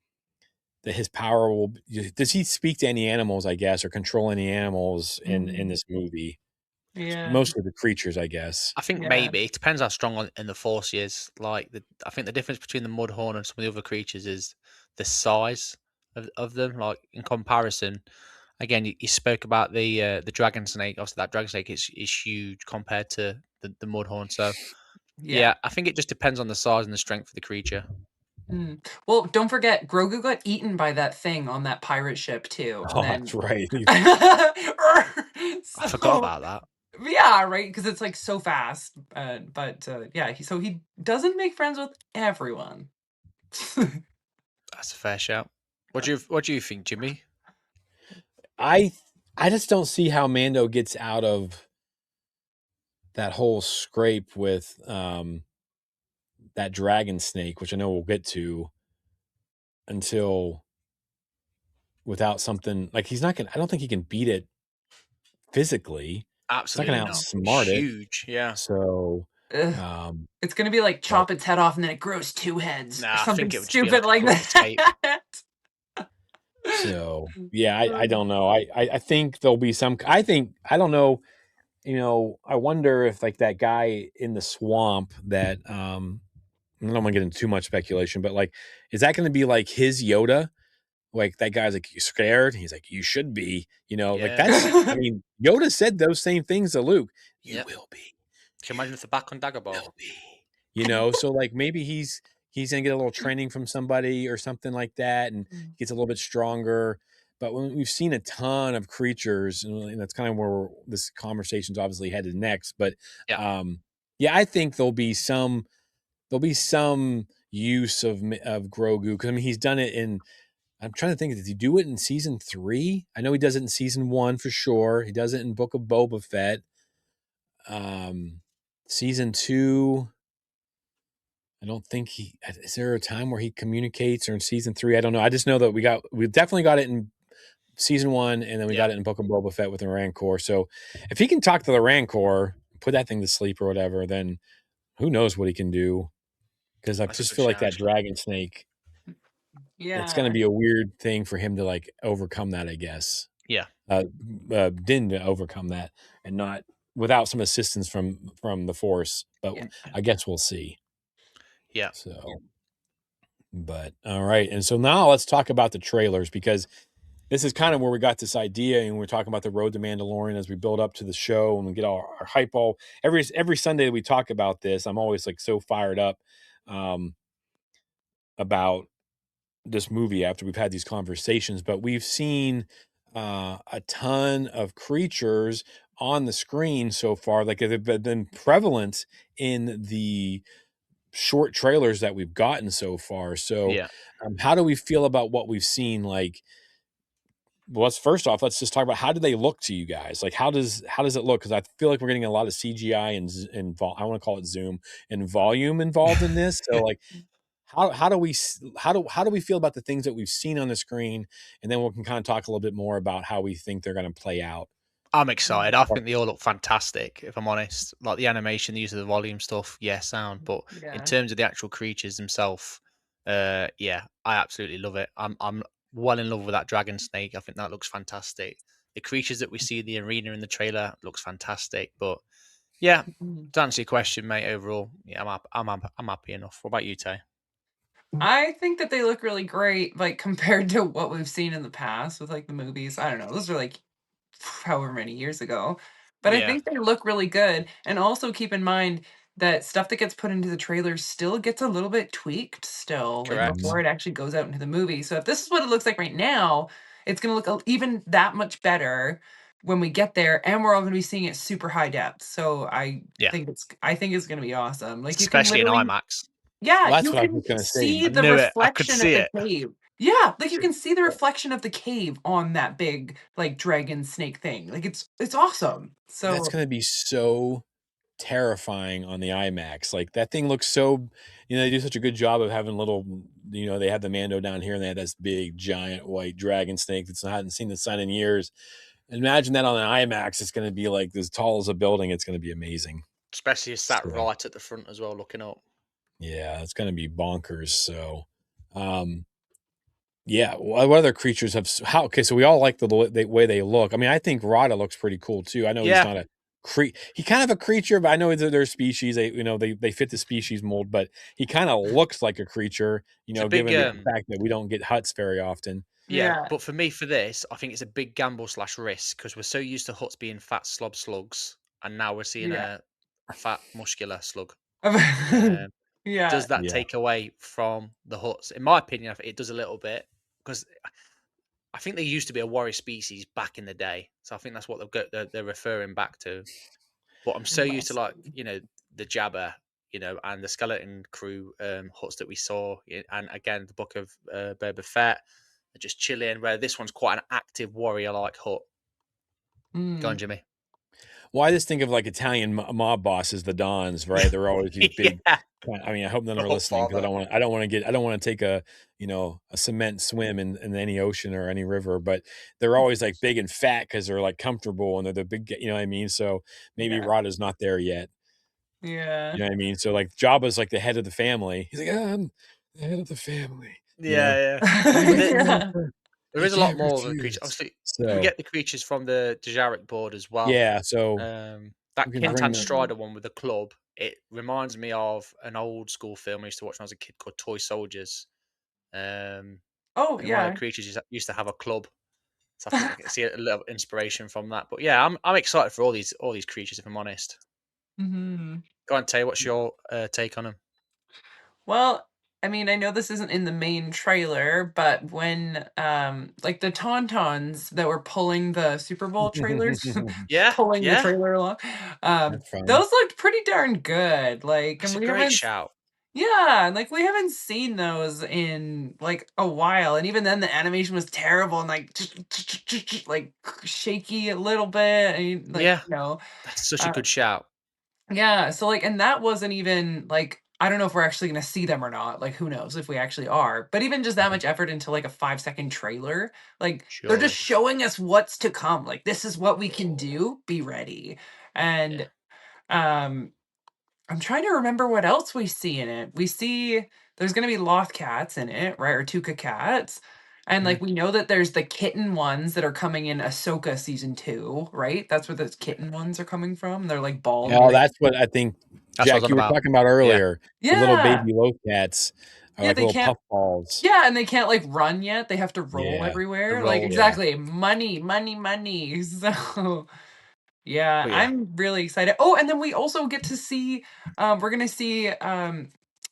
that his power does he speak to any animals, I guess, or control any animals in this movie? Yeah. Mostly the creatures, I guess. I think Yeah. maybe it depends how strong in the Force he is. Like I think the difference between the Mudhorn and some of the other creatures is the size of them. Like in comparison, again, you spoke about the dragon snake. Obviously, that dragon snake is huge compared to the Mudhorn. So yeah, I think it just depends on the size and the strength of the creature. Well, don't forget, Grogu got eaten by that thing on that pirate ship too, and Oh, then that's right. I forgot about that. yeah, right, because it's like so fast. But yeah, he doesn't make friends with everyone. That's a fair shout. What do you think, Jimmy? I just don't see how Mando gets out of that whole scrape with that dragon snake, which I know we'll get to, until without something like I don't think he can beat it physically. He's not Absolutely going to not. outsmart it. Huge, yeah. So, Ugh. It's gonna be like chop its head off and then it grows 2 heads. Nah, Or I something think it would just be stupid like a like quick escape. that. so yeah, I don't know. I think there'll be some. I don't know. I wonder if like that guy in the swamp that I don't want to get into too much speculation, but like, is that going to be like his Yoda? Like that guy's like, you scared? He's like, you should be. Like that's. I mean, Yoda said those same things to Luke. You will be. Can you imagine if the back on Dagobah? Will be. So like maybe he's gonna get a little training from somebody or something like that, and gets a little bit stronger. But when we've seen a ton of creatures, and that's kind of where this conversation's obviously headed next. But yeah, I think there'll be some use of Grogu, because I mean he's done it in. I'm trying to think. Did he do it in season 3? I know he does it in season 1 for sure. He does it in Book of Boba Fett. Season 2. I don't think is there a time where he communicates, or in season 3? I don't know. I just know that we definitely got it in season 1, and then we got it in Book of Boba Fett with the Rancor. So if he can talk to the Rancor, put that thing to sleep or whatever, then who knows what he can do? Because I just feel like that dragon snake. Yeah, it's going to be a weird thing for him to like overcome that, I guess. Yeah. Din to overcome that, and not without some assistance from the Force. But I guess we'll see. Yeah. So, but all right. And so now let's talk about the trailers, because this is kind of where we got this idea, and we're talking about the road to Mandalorian as we build up to the show, and we get our hype all every Sunday that we talk about this. I'm always like so fired up about this movie after we've had these conversations. But we've seen a ton of creatures on the screen so far. Like they've been prevalent in the short trailers that we've gotten so far. So how do we feel about what we've seen? Like, well, let's just talk about, how do they look to you guys? Like, how does it look? Because I feel like we're getting a lot of CGI and I want to call it zoom and volume involved in this. So like, how do we feel about the things that we've seen on the screen, and then we can kind of talk a little bit more about how we think they're going to play out. I'm excited. I think they all look fantastic, if I'm honest. Like the animation, the use of the volume stuff, sound. But in terms of the actual creatures themselves, I absolutely love it. I'm well in love with that dragon snake. I think that looks fantastic. The creatures that we see in the arena in the trailer looks fantastic. But yeah, to answer your question, mate, overall, I'm happy enough. What about you, Tay? I think that they look really great, like compared to what we've seen in the past with like the movies. I don't know. Those are like however many years ago. But I think they look really good. And also keep in mind, that stuff that gets put into the trailers still gets a little bit tweaked still, like Correct. before it actually goes out into the movie. So if this is what it looks like right now, it's going to look even that much better when we get there, and we're all going to be seeing it super high depth. So I Yeah. think it's going to be awesome. Like you can Especially in literally, IMAX. yeah, Well, that's you what I was can gonna say. see I the knew it. I could reflection of see the it. cave. Yeah, like you can see the reflection of the cave on that big like dragon snake thing. Like it's awesome. That's So gonna be so terrifying on the IMAX. Like that thing looks so, they do such a good job of having little, they have the Mando down here and they have this big giant white dragon snake that's hadn't seen the sun in years. Imagine that on an IMAX. It's going to be like as tall as a building. It's going to be amazing. Especially sat So, right at the front as well, looking up. yeah, it's going to be bonkers. So, yeah. What other creatures have? Okay, so we all like the way they look. I mean, I think Rada looks pretty cool too. I know he's not a he kind of a creature, but I know they're species. They fit the species mold, but he kind of looks like a creature. It's a big, given the fact that we don't get huts very often. Yeah, but for me, for this, I think it's a big gamble / risk because we're so used to huts being fat slob slugs, and now we're seeing a fat muscular slug. Yeah. Does that take away from the huts? In my opinion, it does a little bit because I think they used to be a warrior species back in the day, so I think that's what they're referring back to. But I'm so used to the Jabba, and the skeleton crew huts that we saw, and again the book of Boba Fett, just chilling. Where this one's quite an active warrior-like hut. Go on, Jimmy. Well, I just think of like Italian mob bosses, the Dons, right? They're always these big. I mean, I hope none are listening because I don't want to take a cement swim in any ocean or any river. But they're always like big and fat because they're like comfortable and they're the big. You know what I mean? So maybe Rada's not there yet. Yeah. You know what I mean? So like Jabba's like the head of the family. He's like, I'm the head of the family. Yeah. There is a lot more of the creatures. Obviously, we get the creatures from the Djarik board as well. Yeah, so that Kintan Strider one with the club, it reminds me of an old school film I used to watch when I was a kid called Toy Soldiers. One of the creatures used to have a club, so I think I can see a little inspiration from that. But yeah, I'm excited for all these creatures. If I'm honest. Mm-hmm. Go on, Tay. What's your take on them? Well, I mean, I know this isn't in the main trailer, but when like the Tauntauns that were pulling the Super Bowl trailers, pulling the trailer along, those looked pretty darn good. Like, That's and a great shout. Yeah, like we haven't seen those in like a while, and even then the animation was terrible and like shaky a little bit. And that's such a good shout. Yeah, so like, and that wasn't even like, I don't know if we're actually gonna see them or not. Like, who knows if we actually are? But even just that much effort into like a 5-second trailer, like they're just showing us what's to come. Like, this is what we can do. Be ready. And I'm trying to remember what else we see in it. We see there's gonna be Loth cats in it, right? Or Tuca cats. And like we know that there's the kitten ones that are coming in Ahsoka season 2, right? That's where those kitten ones are coming from. They're like bald. Oh, that's what I think, Jack, you were talking about earlier. Yeah. The little baby Loth cats are like little puff balls. Yeah, and they can't like run yet. They have to roll everywhere. Exactly. Money. So yeah, I'm really excited. Oh, and then we also get to see we're gonna see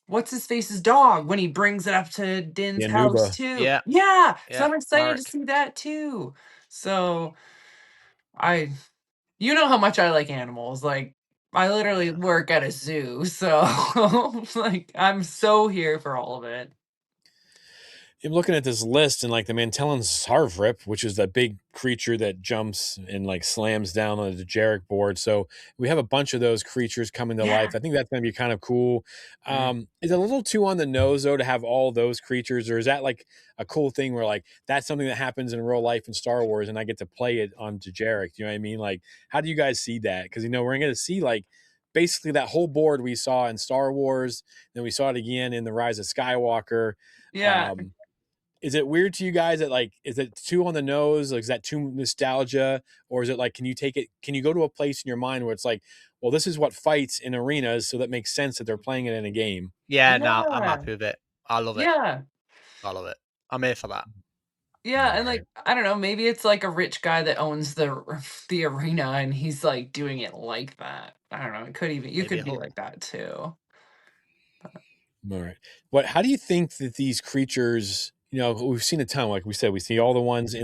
what's his face's dog when he brings it up to Din's house too. Yeah. So I'm excited to see that too. So you know how much I like animals. Like I literally work at a zoo, so like I'm so here for all of it. I'm looking at this list and like the Mantellan Sarvrip, which is that big creature that jumps and like slams down on the Jarek board. So we have a bunch of those creatures coming to life. I think that's going to be kind of cool. Is it a little too on the nose though to have all those creatures, or is that like a cool thing where like that's something that happens in real life in Star Wars and I get to play it on Jarek? You know what I mean? Like, how do you guys see that? Because we're going to see like basically that whole board we saw in Star Wars, then we saw it again in The Rise of Skywalker. Yeah. Is it weird to you guys that like, is it too on the nose? Like, is that too nostalgia? Or is it like, can you go to a place in your mind where it's like, well, this is what fights in arenas, so that makes sense that they're playing it in a game? Yeah, no, I'm happy with it. I love it. Yeah. I love it. I'm here for that. Yeah, and Right. like I don't know, maybe it's like a rich guy that owns the arena and he's like doing it like that. I don't know. It could even you Maybe could a be whole. like that too. All right. How do you think that these creatures, we've seen a ton, like we said, we see all the ones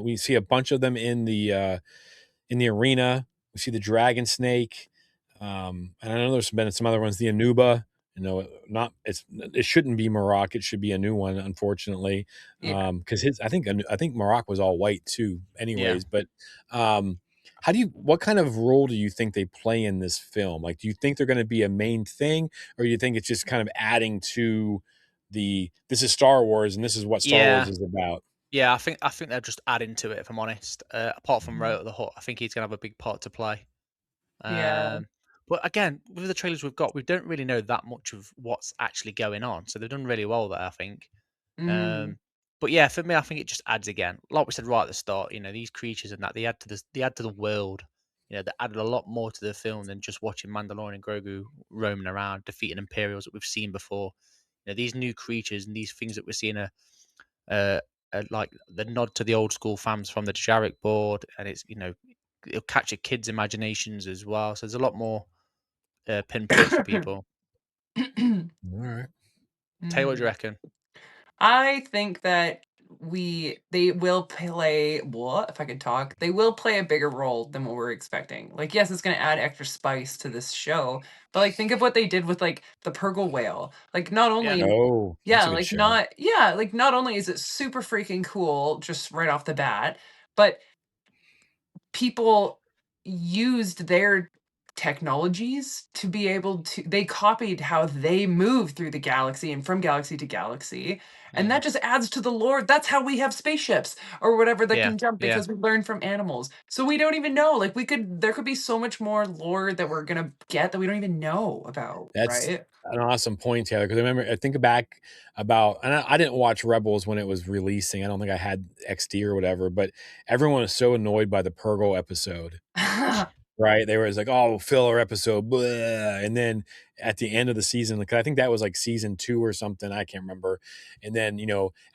we see a bunch of them in the arena. We see the dragon snake. And I know there's been some other ones, the Anuba. Not it shouldn't be Maroc. It should be a new one, unfortunately. Yeah. Because I think Maroc was all white too, Yeah. anyways. But what kind of role do you think they play in this film? Like, do you think they're going to be a main thing, or do you think it's just kind of adding to this is Star Wars and this is what Star Wars Yeah. is about? Yeah, I think they're just adding to it. If I'm honest, apart from Row at the Hut, I think he's gonna have a big part to play. Yeah. But again, with the trailers we've got, we don't really know that much of what's actually going on. So they've done really well there, I think. Mm. But yeah, for me, I think it just adds again, like we said right at the start. These creatures and that they add to the world. They added a lot more to the film than just watching Mandalorian and Grogu roaming around defeating Imperials that we've seen before. These new creatures and these things that we're seeing uh, like the nod to the old school fans from the Jarek board, and it'll catch a kids' imaginations as well. So there's a lot more pinpoints for people. All right. Tell you what do you Mm. reckon? I think that they will play if I could talk, they will play a bigger role than what we're expecting. Like, yes, it's gonna add extra spice to this show, but like think of what they did with like the Purgle whale. Like not Yeah, only Oh, that's yeah, a good like show. not only is it super freaking cool just right off the bat, but people used their technologies to be able to they copied how they move through the galaxy and from galaxy to galaxy, and that just adds to the lore. That's how we have spaceships or whatever that yeah, can jump yeah, because we learn from animals. So we don't even know. Like there could be so much more lore that we're gonna get that we don't even know about, That's right? an awesome point, Taylor. Because I think back about, and I didn't watch Rebels when it was releasing. I don't think I had XD or whatever, but everyone was so annoyed by the Purgle episode. Right? They were just like, "Oh, filler episode," blah. And then at the end of the season, like I think that was like season 2 or something, I can't remember. And then,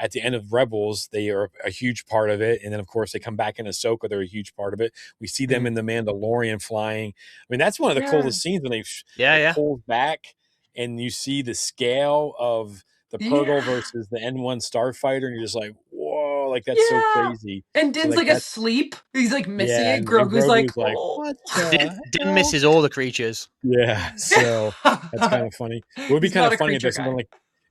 at the end of Rebels, they are a huge part of it. And then of course they come back in Ahsoka, they're a huge part of it. We see them in the Mandalorian flying. I mean, that's one of the Yeah. coolest scenes when yeah, it yeah. pulls back and you see the scale of the Purgle Yeah. versus the N1 starfighter, and you're just like, whoa, like that's so Yeah. crazy. And So Din's like like that's asleep. He's like missing yeah, it. and Grogu's like, Grogu's like, oh. what Din, the Din hell? misses all the creatures. Yeah, so that's kind of funny. It would be He's kind not of a funny creature guy.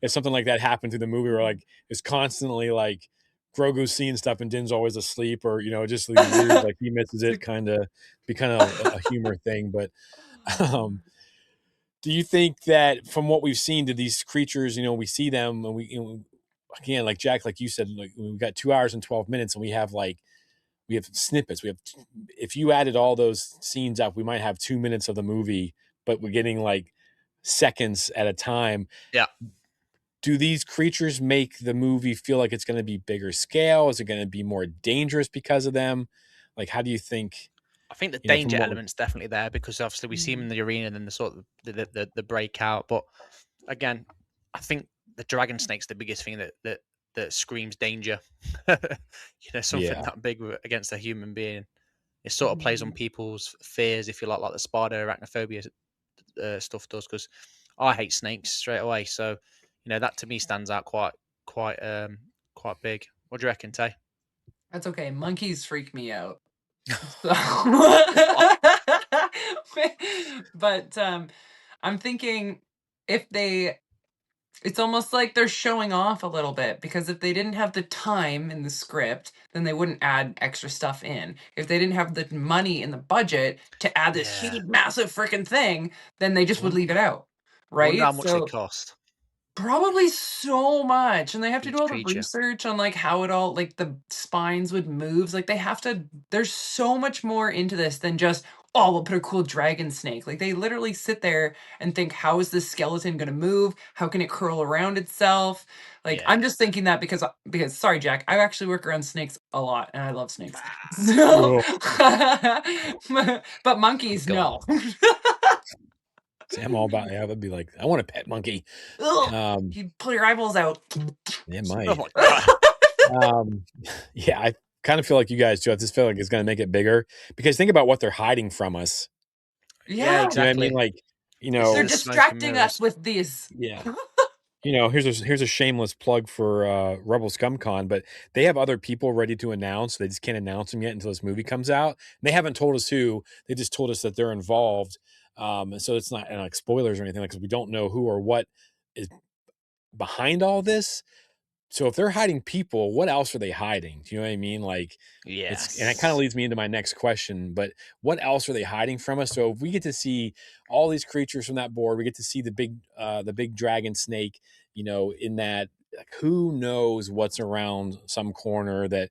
if something like that happened through the movie where like it's constantly like Grogu's seeing stuff and Din's always asleep, or just the weird like he misses it, kind of be kind of a humor thing. But um do you think that from what we've seen, do these creatures, we see them and again, like Jack, like you said, like we've got 2 hours and 12 minutes and we have snippets. If you added all those scenes up, we might have 2 minutes of the movie, but we're getting like seconds at a time. Yeah. Do these creatures make the movie feel like it's going to be bigger scale? Is it going to be more dangerous because of them? Like, how do you think? I think the From danger what element's definitely there because obviously we see him in the arena and then the sort of the breakout. But again, I think the dragon snake's the biggest thing that screams danger. Something Yeah. that big against a human being. It sort of plays on people's fears, if you like the spider arachnophobia stuff does. Because I hate snakes straight away, so that to me stands out quite big. What do you reckon, Tay? That's okay. Monkeys freak me out. So but I'm thinking it's almost like they're showing off a little bit, because if they didn't have the time in the script, then they wouldn't add extra stuff in. If they didn't have the money in the budget to add this huge, massive freaking thing, then they just would leave it out, I wonder right? how much they cost. Probably so much, and they have to Each do all the creature. research on like how it all, like the spines would move. Like there's so much more into this than just, oh, we'll put a cool dragon snake. Like they literally sit there and think, how is this skeleton going to move? How can it curl around itself? Like I'm just thinking that because sorry, Jack, I actually work around snakes a lot and I love snakes. So, but monkeys, no. See, I'm all about, that'd be like, I want a pet monkey. Ugh, you'd pull your eyeballs out. It might. Oh my god! Um, yeah, I kind of feel like you guys too. I just feel like it's going to make it bigger because think about what they're hiding from us. Yeah, Yeah. You know what I mean? exactly. Like, It's They're the smoke and distracting us mirrors. with these. yeah. Here's a shameless plug for Rebel Scum Con, but they have other people ready to announce. They just can't announce them yet until this movie comes out. And they haven't told us who. They just told us that they're involved. And so it's not like spoilers or anything, like, 'cause we don't know who or what is behind all this. So if they're hiding people, what else are they hiding? Do you know what I mean? Like, and it kind of Yes. leads me into my next question, but what else are they hiding from us? So if we get to see all these creatures from that board, we get to see the big dragon snake, in that, like, who knows what's around some corner that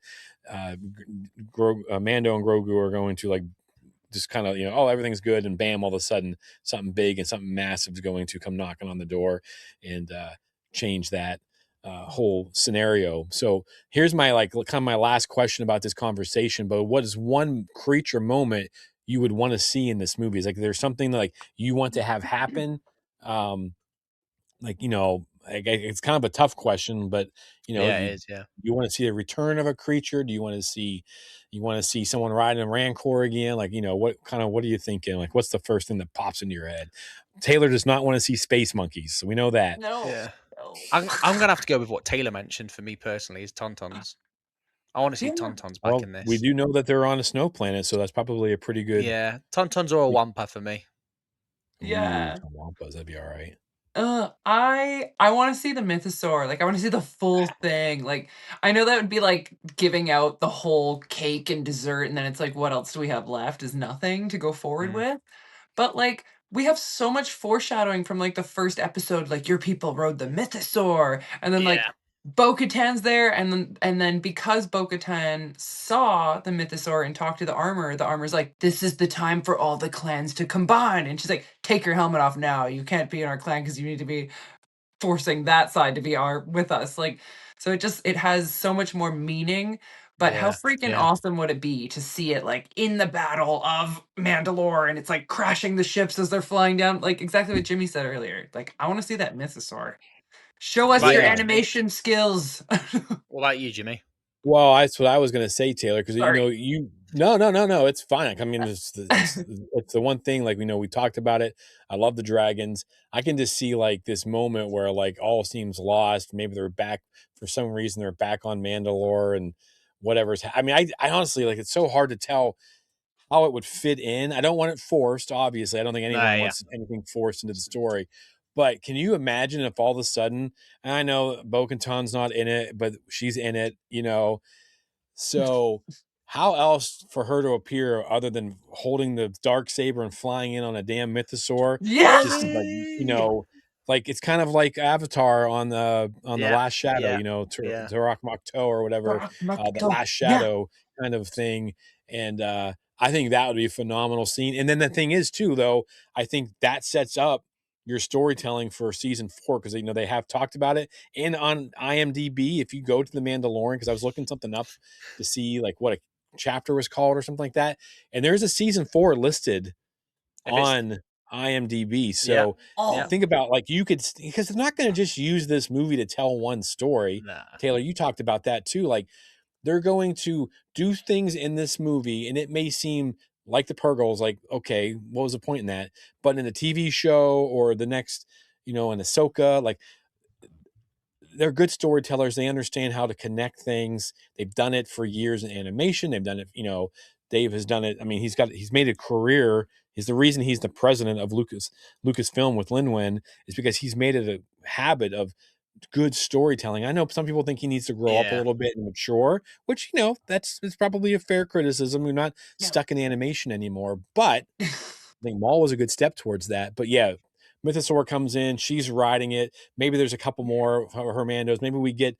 Mando and Grogu are going to, like, just kind of, oh, everything's good, and bam, all of a sudden something big and something massive is going to come knocking on the door and change that whole scenario. So here's my, like, kind of my last question about this conversation. But what is one creature moment you would want to see in this movie? Is, like, there's something that, like, you want to have happen? Like, it's kind of a tough question, but Yeah, it is. Yeah. you want to see a return of a creature? Do you want to see someone riding a Rancor again? Like, what are you thinking? Like, what's the first thing that pops into your head? Taylor does not want to see space monkeys, so we know that. No. Yeah. No. I'm gonna have to go with what Taylor mentioned for me personally is Tauntauns. I want to see Yeah. Tauntauns back Well, in we this. do know that they're on a snow planet, so that's probably a pretty good. Yeah, Tauntauns or a Wampa for me. Yeah. Some Wampas, that'd be all right. I want to see the mythosaur. Like, I want to see the full thing. Like, I know that would be like giving out the whole cake and dessert, and then it's like, what else do we have left? Is nothing to go forward with. But like, we have so much foreshadowing from like the first episode. Like, your people rode the mythosaur, and then like Yeah. Bo-Katan's there, and then because Bo-Katan saw the mythosaur and talked to the armor's like, this is the time for all the clans to combine. And she's like, take your helmet off now. You can't be in our clan because you need to be forcing that side to be with us. Like, so it has so much more meaning. But how Yeah. freaking Yeah. awesome would it be to see it like in the battle of Mandalore and it's like crashing the ships as they're flying down? Like exactly what Jimmy said earlier. Like, I want to see that mythosaur. Show us What your about you, Jimmy? animation skills. What about you, Jimmy? Well, that's what I was going to say, Taylor, because Sorry. no, it's fine. I mean, it's the one thing, like, we talked about it. I love the dragons. I can just see, like, this moment where, like, all seems lost. Maybe they're back for some reason. They're back on Mandalore and whatever's. I mean, I honestly, like, it's so hard to tell how it would fit in. I don't want it forced. Obviously, I don't think anyone Yeah. wants anything forced into the story. But can you imagine if all of a sudden, and I know Bo-Katan's not in it, but she's in it, so how else for her to appear other than holding the dark saber and flying in on a damn mythosaur? Just like, Yay! like, it's kind of like Avatar on the Yeah. Last Shadow, Yeah. Yeah. Turok Makto or whatever, the Last Shadow kind of thing. And I think that would be a phenomenal scene. And then the thing is too, though, I think that sets up your storytelling for season 4, because they have talked about it. And on IMDb, if you go to the Mandalorian, because I was looking something up to see, like, what a chapter was called or something like that, and there's a season 4 listed on IMDb. So think about, like, you could, because they're not going to just use this movie to tell one story. Nah. Taylor, you talked about that too. Like, they're going to do things in this movie, and it may seem like the Purgles, like, okay, what was the point in that? But in a TV show or the next, in Ahsoka, like, they're good storytellers. They understand how to connect things. They've done it for years in animation. They've done it, Dave has done it. I mean, he's made a career. Is the reason he's the president of Lucasfilm with Lin is because he's made it a habit of good storytelling. I know some people think he needs to grow up a little bit and mature, which, it's probably a fair criticism. We're not stuck in animation anymore, but I think Maul was a good step towards that. But yeah, Mythosaur comes in, she's riding it. Maybe there's a couple more of her Mandos. Maybe we get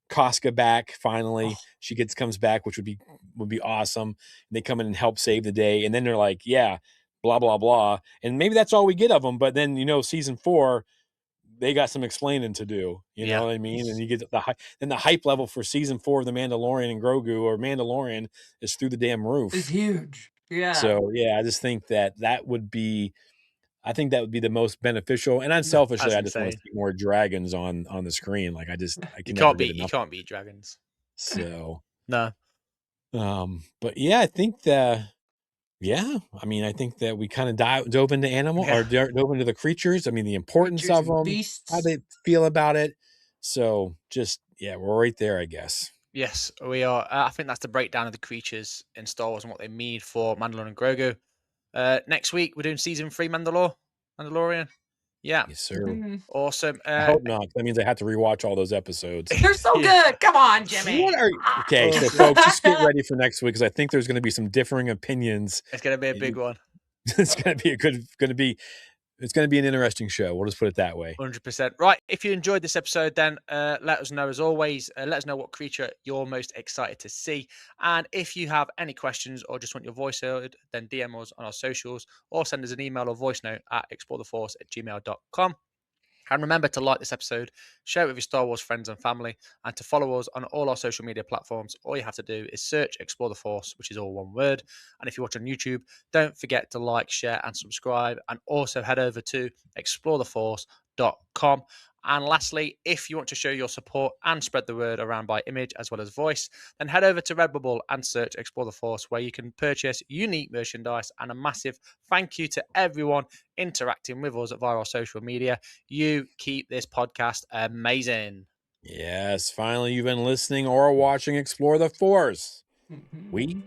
Casca back finally. She comes back, which would be awesome. And they come in and help save the day, and then they're like, yeah, blah blah blah, and maybe that's all we get of them. But then season 4, they got some explaining to do. You know what I mean? And you get the hype level for season 4 of the Mandalorian and Grogu, or Mandalorian, is through the damn roof. It's huge. Yeah. So yeah, I just think that would be I think that would be the most beneficial. And unselfishly, That's I just want to insane. see more dragons on the screen. Like I You can never can't get beat enough. dragons. So, No. but yeah, I think that. Yeah, I mean, I think that we kind of dove into dove into the creatures. I mean, the importance Creatures of and them, beasts. how they feel about it. So, just we're right there, I guess. Yes, we are. I think that's the breakdown of the creatures in Star Wars and what they mean for Mandalorian and Grogu. Next week, we're doing season 3 Mandalorian. Yeah. Yes, sir. Awesome. I hope not. That means I have to rewatch all those episodes. They're so good. Come on, Jimmy. Okay, so folks, just get ready for next week because I think there's going to be some differing opinions. It's going to be a big one. It's going to be an interesting show. We'll just put it that way. 100%. Right. If you enjoyed this episode, then let us know as always. Let us know what creature you're most excited to see. And if you have any questions or just want your voice heard, then DM us on our socials or send us an email or voice note at exploretheforce@gmail.com. And remember to like this episode, share it with your Star Wars friends and family, and to follow us on all our social media platforms. All you have to do is search Explore the Force, which is all one word. And if you watch on YouTube, don't forget to like, share, and subscribe. And also head over to exploretheforce.com. And lastly, if you want to show your support and spread the word around by image as well as voice, then head over to Redbubble and search Explore the Force, where you can purchase unique merchandise. And a massive thank you to everyone interacting with us via our social media. You keep this podcast amazing. Yes, finally you've been listening or watching Explore the Force. We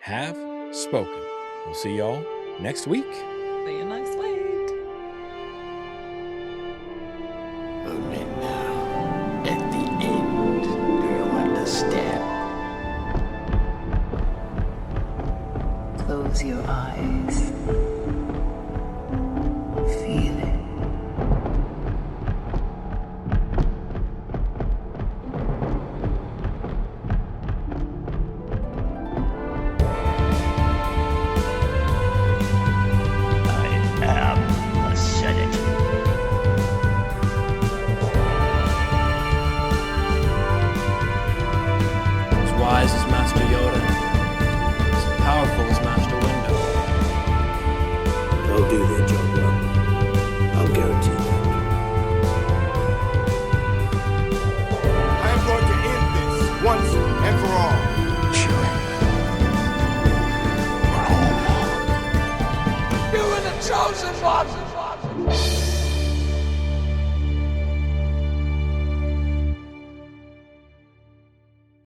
have spoken. We'll see y'all next week. See you next week. Only now, at the end, do you understand? Close your eyes. Feel it. I am a sedative. As wise as Master Yoda, as powerful as Master Windu. They'll do their job well. I'll guarantee that. I am going to end this once and for all. Chewie. We're home. You were the chosen one.